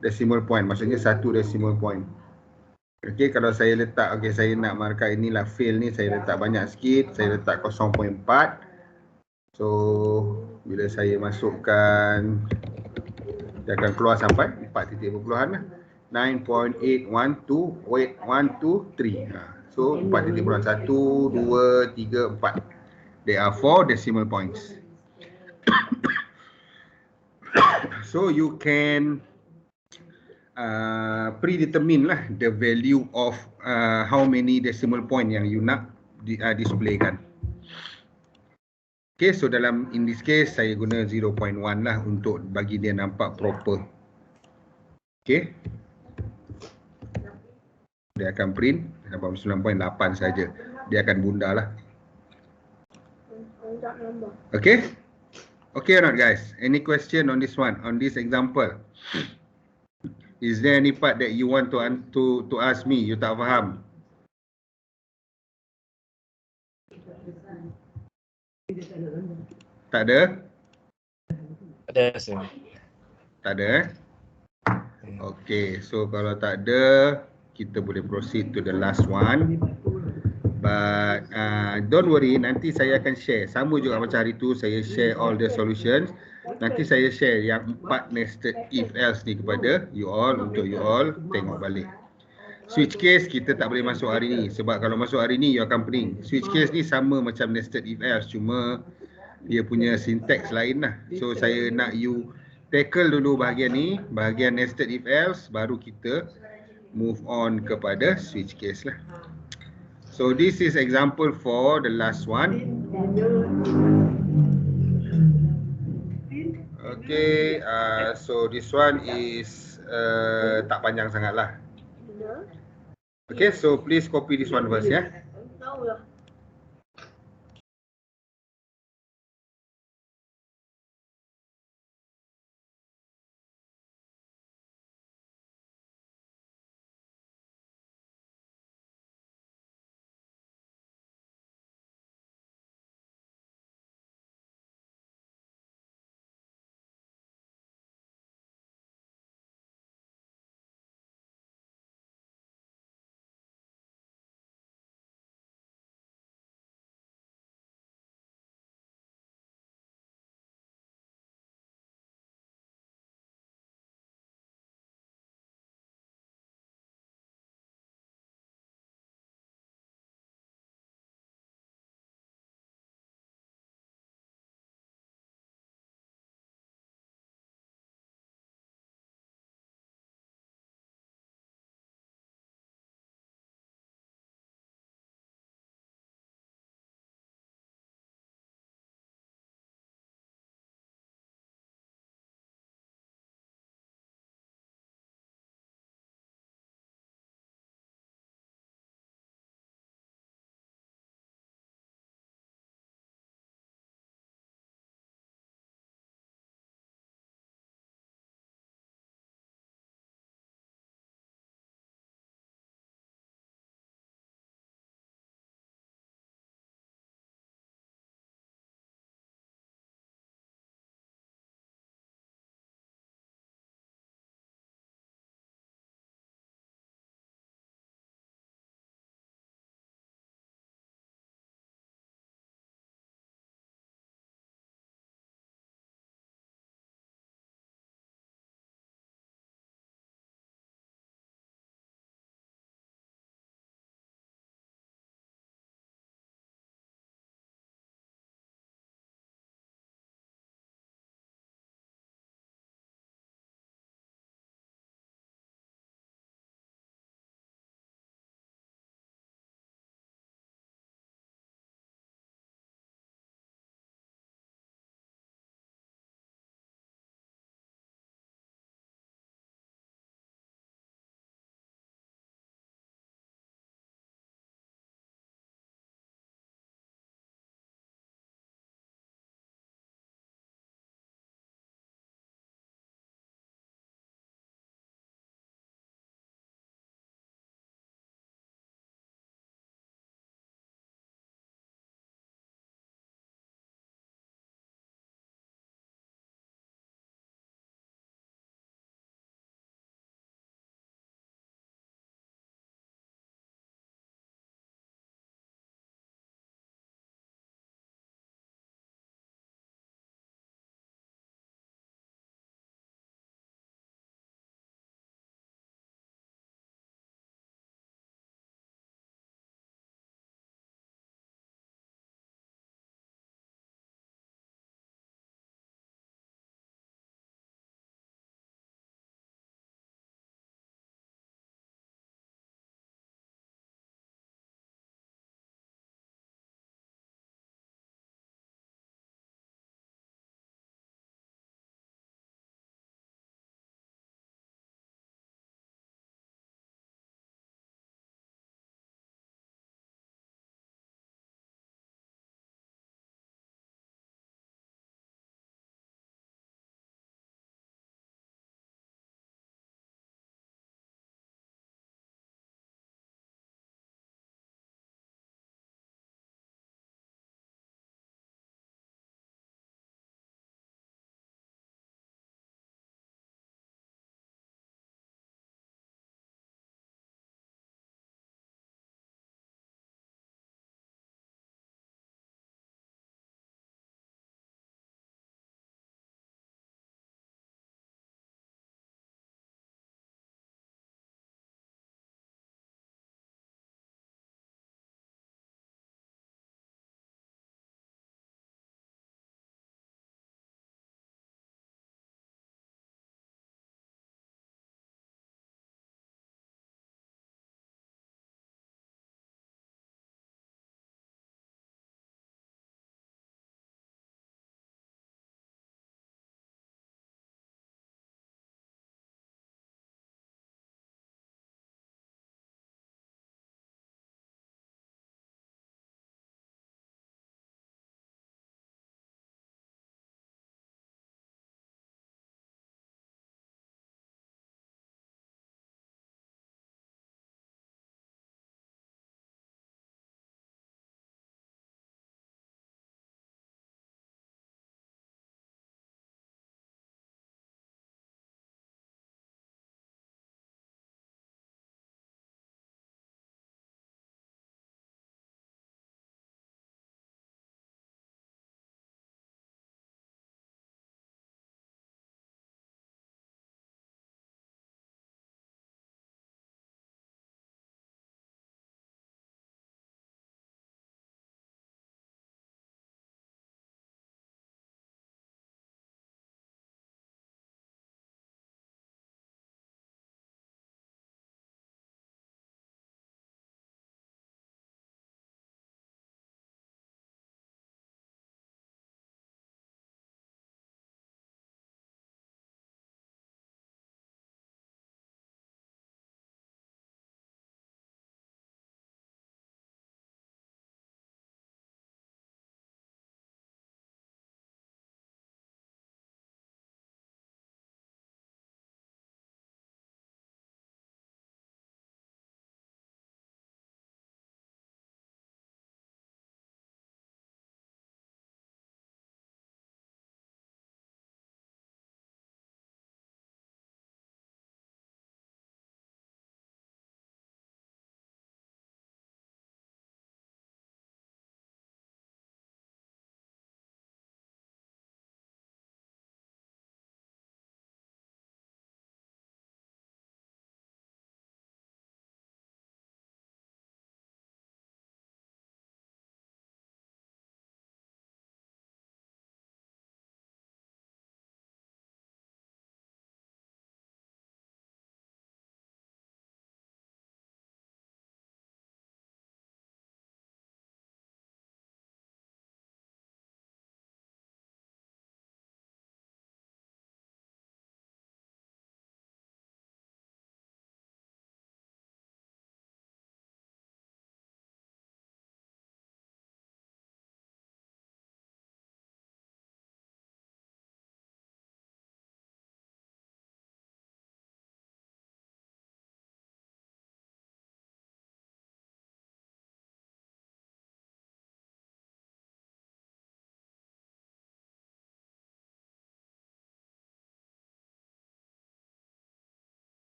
Speaker 1: decimal point, maksudnya 1 decimal point. Okay, kalau saya letak, okay, saya nak markah inilah fail ni, saya letak banyak sikit, saya letak 0.4. So bila saya masukkan, dia akan keluar sampai 4 titik perpuluhan lah, 9.812823. So 4 titik perpuluhan, 1, 2, 3, 4. They are 4 decimal points. So you can predetermine lah the value of how many decimal point yang you nak displaykan. Okay, so in this case saya guna 0.1 lah untuk bagi dia nampak proper. Okay, dia akan print 89.8 saja. Dia akan bunda lah. Okay, okay or not guys? Any question on this one, on this example? Is there any part that you want to ask me? You tak faham? Tak ada?
Speaker 6: Ada, sir.
Speaker 1: Tak ada? Okay, so kalau tak ada, kita boleh proceed to the last one. But don't worry, nanti saya akan share. Sama juga macam hari tu, saya share all the solutions. Nanti saya share yang 4 nested if else ni kepada you all, untuk you all tengok balik. Switch case kita tak boleh masuk hari ni, sebab kalau masuk hari ni you akan pening. Switch case ni sama macam nested if else, cuma dia punya syntax lain lah. So saya nak you tackle dulu bahagian ni, bahagian nested if else, baru kita move on kepada switch case lah. So this is example for the last one. Okay, so this one is tak panjang sangat lah. Okay, so please copy this one first ya.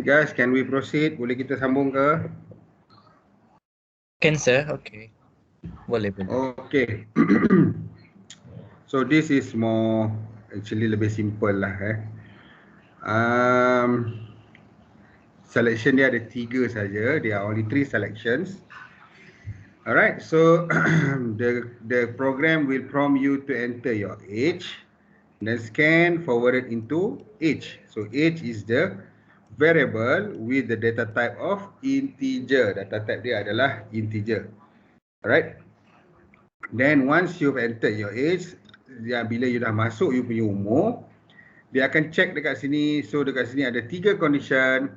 Speaker 1: Guys, can we proceed? Boleh kita sambung ke?
Speaker 6: Can sir, okay. Boleh.
Speaker 1: Okay. So this is more actually lebih simple lah Selection dia ada 3 saja. There are only 3 selections. Alright, so the program will prompt you to enter your age, then scan forwarded into age. So age is the variable with the data type of integer. Data type dia adalah integer. Alright. Then once you've entered your age, bila you dah masuk you punya umur, dia akan check dekat sini. So dekat sini ada 3 condition.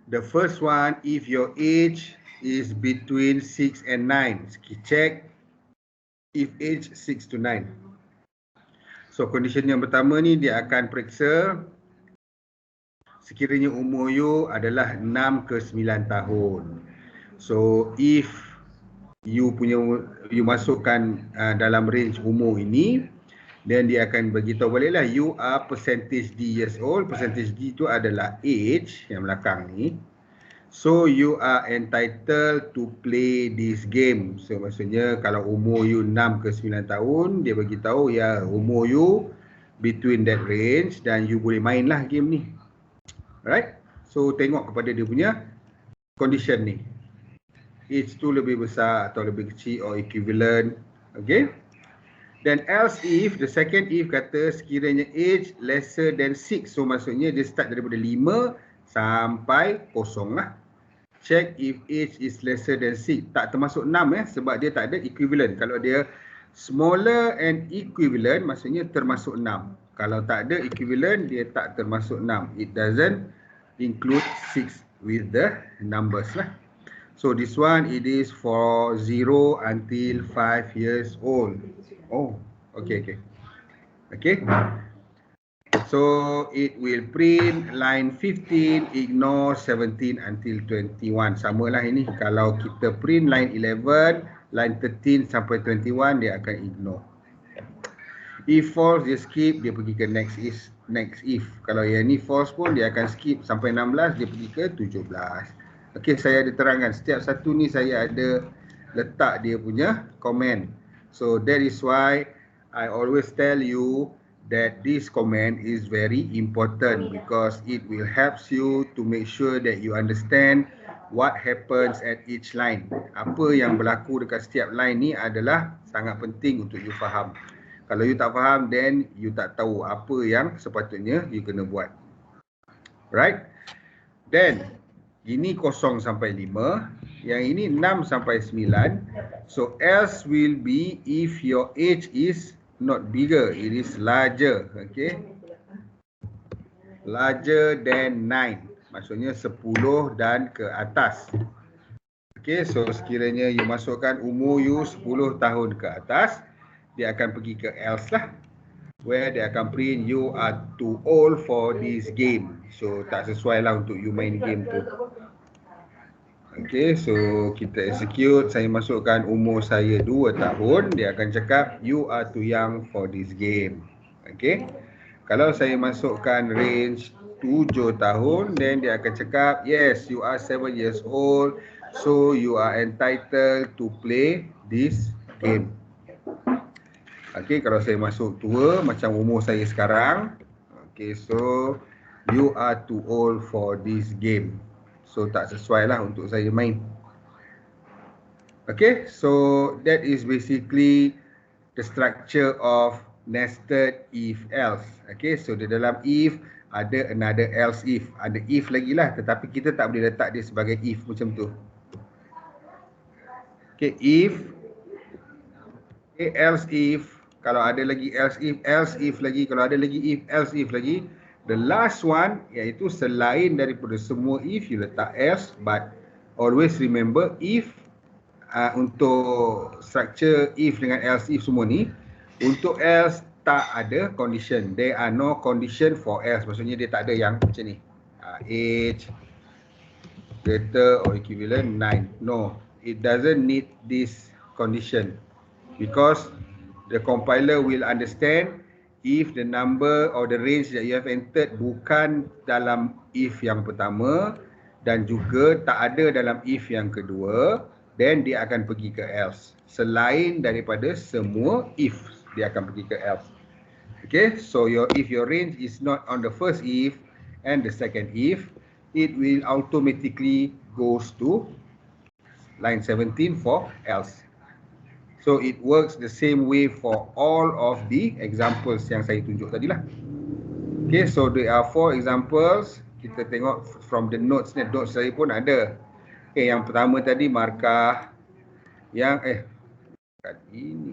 Speaker 1: The first one, if your age is between 6 and 9. Check if age 6 to 9. So condition yang pertama ni dia akan periksa sekiranya umur you adalah 6 ke 9 tahun. So if you masukkan dalam range umur ini, then dia akan beritahu baliklah you are percentage D years old. Percentage D itu adalah age yang belakang ni. So you are entitled to play this game. So maksudnya kalau umur you 6 ke 9 tahun, dia beritahu ya umur you between that range dan you boleh main lah game ni. Alright? So tengok kepada dia punya condition ni. Age tu lebih besar atau lebih kecil or equivalent. Okay? Then else if, the second if kata sekiranya age lesser than 6. So maksudnya dia start daripada 5 sampai 0 lah. Check if age is lesser than 6. Tak termasuk 6 sebab dia tak ada equivalent. Kalau dia smaller and equivalent maksudnya termasuk 6. Kalau tak ada equivalent dia tak termasuk 6. It doesn't include 6 with the numbers lah. So this one it is for 0 until 5 years old. Oh, okay. Okay. So it will print line 15, ignore 17 until 21. Samalah ini. Kalau kita print line 11, line 13 sampai 21 dia akan ignore. If false dia skip, dia pergi ke next if. Kalau yang ni false pun dia akan skip sampai 16, dia pergi ke 17. Okey, saya ada terangkan. Setiap satu ni saya ada letak dia punya comment. So that is why I always tell you that this comment is very important because it will help you to make sure that you understand what happens at each line. Apa yang berlaku dekat setiap line ni adalah sangat penting untuk you faham. Kalau you tak faham, then you tak tahu apa yang sepatutnya you kena buat. Right? Then, ini 0 sampai 5. Yang ini 6 sampai 9. So, else will be if your age is not bigger, it is larger. Okay, larger than 9, maksudnya 10 dan ke atas. Okay, so sekiranya you masukkan umur you 10 tahun ke atas, dia akan pergi ke else lah, where dia akan print you are too old for this game. So tak sesuai lah untuk you main game tu. Okay, so kita execute. Saya masukkan umur saya 2 tahun. Dia akan cakap, you are too young for this game. Okay. Kalau saya masukkan range 7 tahun, then dia akan cakap, yes, you are 7 years old. So, you are entitled to play this game. Okay, kalau saya masuk tua, macam umur saya sekarang. Okay, so, you are too old for this game. So tak sesuai lah untuk saya main. Okay, so that is basically the structure of nested if else. Okay, so di dalam if ada another else if. Ada if lagi lah, tetapi kita tak boleh letak dia sebagai if macam tu. Okay, if. Okay, else if. Kalau ada lagi else if lagi. Kalau ada lagi if, else if lagi. The last one, iaitu selain daripada semua if, you letak else, but always remember if untuk structure if dengan else if semua ni, untuk else tak ada condition. There are no condition for else. Maksudnya dia tak ada yang macam ni. Age greater or equivalent 9. No, it doesn't need this condition because the compiler will understand if the number or the range that you have entered bukan dalam if yang pertama dan juga tak ada dalam if yang kedua, then dia akan pergi ke else. Selain daripada semua if, dia akan pergi ke else. Okay, so if your range is not on the first if and the second if, it will automatically goes to line 17 for else. So it works the same way for all of the examples yang saya tunjuk tadi lah. Okay, so there are 4 examples. Kita tengok from the notes ni, notes saya pun ada. Okay, yang pertama tadi markah yang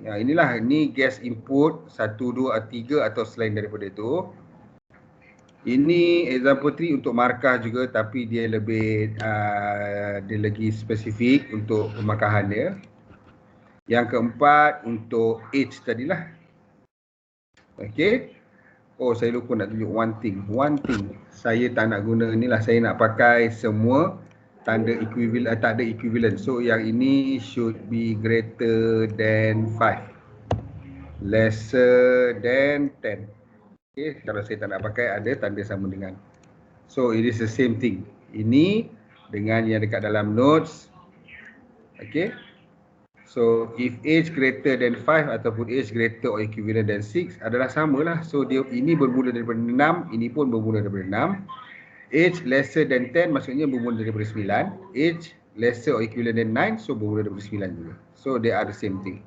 Speaker 1: inilah, ni guess input 1, 2, 3 atau selain daripada itu. Ini example 3 untuk markah juga, tapi dia lebih dia lagi spesifik untuk pemarkahan dia. Yang keempat untuk age tadilah. Okay. Oh, saya lupa nak tunjuk one thing. Saya tak nak guna inilah, saya nak pakai semua tanda equivalent, tak ada equivalent. So yang ini should be greater than 5, lesser than 10. Okay, kalau saya tak nak pakai ada tanda sama dengan. So it is the same thing. Ini dengan yang dekat dalam notes. Okay. So if age greater than 5 ataupun age greater or equivalent than 6 adalah samalah. So dia ini bermula daripada 6, ini pun bermula daripada 6. Age lesser than 10 maksudnya bermula daripada 9. Age lesser or equivalent than 9, so bermula daripada 9 juga. So they are the same thing.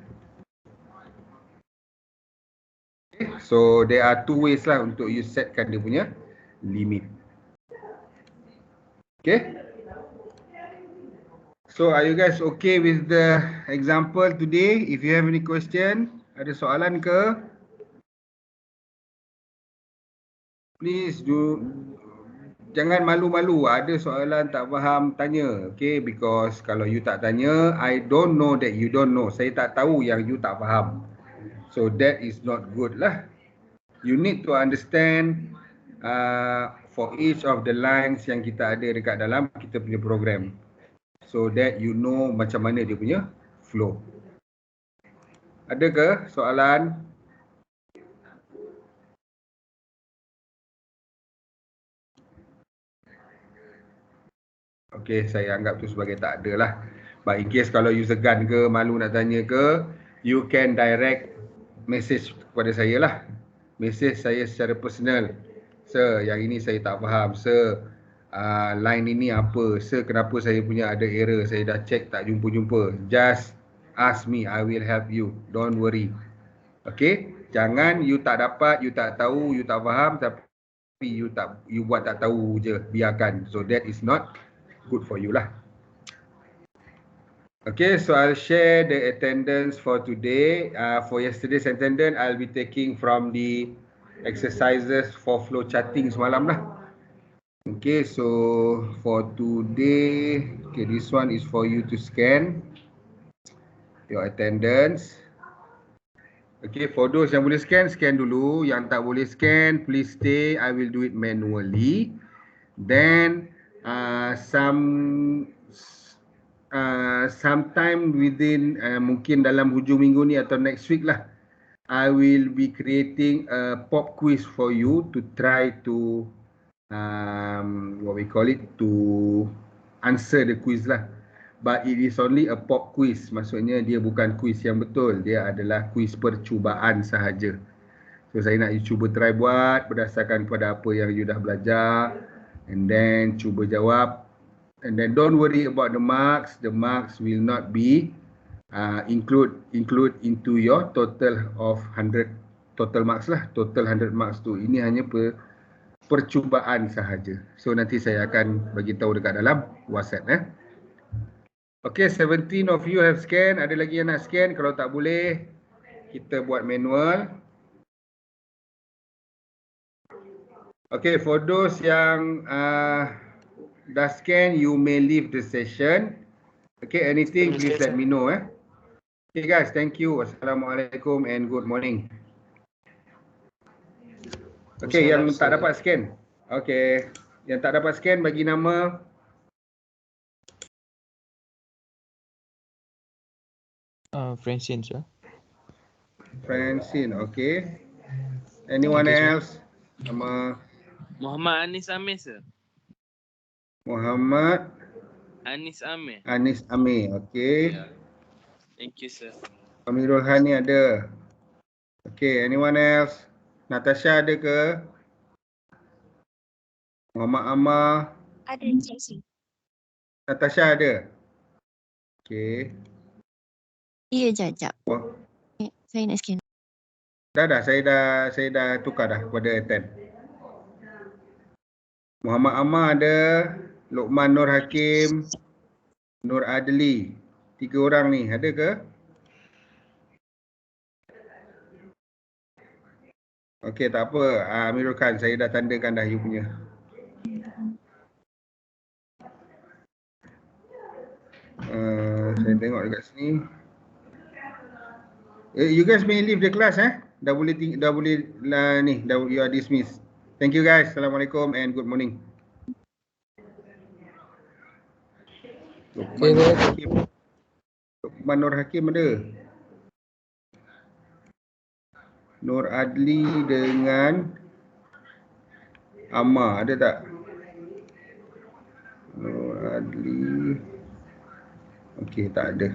Speaker 1: Okay. So there are 2 ways lah untuk you setkan dia punya limit. Okay. So are you guys okay with the example today? If you have any question, ada soalan ke? Please do, jangan malu-malu. Ada soalan tak faham, tanya. Okay, because kalau you tak tanya, I don't know that you don't know. Saya tak tahu yang you tak faham. So that is not good lah. You need to understand for each of the lines yang kita ada dekat dalam kita punya program. So that you know macam mana dia punya flow. Ada ke soalan? Okay, saya anggap tu sebagai tak ada lah. But in case kalau you segan ke, malu nak tanya ke, you can direct message kepada saya lah. Message saya secara personal. Sir, yang ini saya tak faham. Sir, line ini apa? Sir, kenapa saya punya ada error? Saya dah check tak jumpa-jumpa. Just ask me, I will help you. Don't worry. Okay? Jangan you tak dapat, you tak tahu, you tak faham, tapi you buat tak tahu je. Biarkan. So that is not good for you lah. Okay, so I'll share the attendance for today. For yesterday's attendance, I'll be taking from the exercises for flow charting semalam lah. Okay, so for today, okay, this one is for you to scan your attendance. Okay, for those yang boleh scan, scan dulu. Yang tak boleh scan, please stay. I will do it manually. Then, sometime within mungkin dalam hujung minggu ni atau next week lah, I will be creating a pop quiz for you to try to what we call it, to answer the quiz lah. But it is only a pop quiz, maksudnya dia bukan quiz yang betul, dia adalah quiz percubaan sahaja. So saya nak you cuba try buat berdasarkan pada apa yang you dah belajar, and then cuba jawab. And then don't worry about the marks. The marks will not be include into your total of 100 total marks lah. Total 100 marks tu. Ini hanya percubaan sahaja. So nanti saya akan bagi tahu dekat dalam WhatsApp . Okay, 17 of you have scan. Ada lagi yang nak scan? Kalau tak boleh, kita buat manual. Okay, for those yang dah scan, you may leave the session. Okay, anything please let me know . Okay guys, thank you. Assalamualaikum and good morning. Okay, yang tak dapat scan. Okay, yang tak dapat scan bagi nama.
Speaker 2: Francine, sir.
Speaker 1: Francine, okay. Anyone
Speaker 6: Okay, sir.
Speaker 1: else? Nama
Speaker 5: Muhammad Anis Amir, sir.
Speaker 1: Muhammad
Speaker 5: Anis Amir.
Speaker 1: Anis Amir. Okay.
Speaker 5: Yeah. Thank you, sir.
Speaker 1: Amirul Hani ada. Okay, anyone else? Natasha ada ke? Muhammad Ammar.
Speaker 7: Ada instruksi.
Speaker 1: Natasha ada. Okay.
Speaker 7: Ya, jap.
Speaker 1: Oh,
Speaker 7: Saya nak scan.
Speaker 1: dah. Saya dah tukar dah kepada 10. Muhammad Ammar ada. Luqman Nur Hakim. Nur Adli. 3 orang ni. Ada ke? Okey, tak apa. Amirul Khan, saya dah tandakan dah you punya. Saya tengok dekat sini. You guys may leave the class Dah boleh lah ni, you are dismissed. Thank you guys. Assalamualaikum and good morning. Luqman Nur Hakim. Luqman Nur Hakim ada. Nur Adli dengan Ammar ada tak? Nur Adli. Okey, tak ada.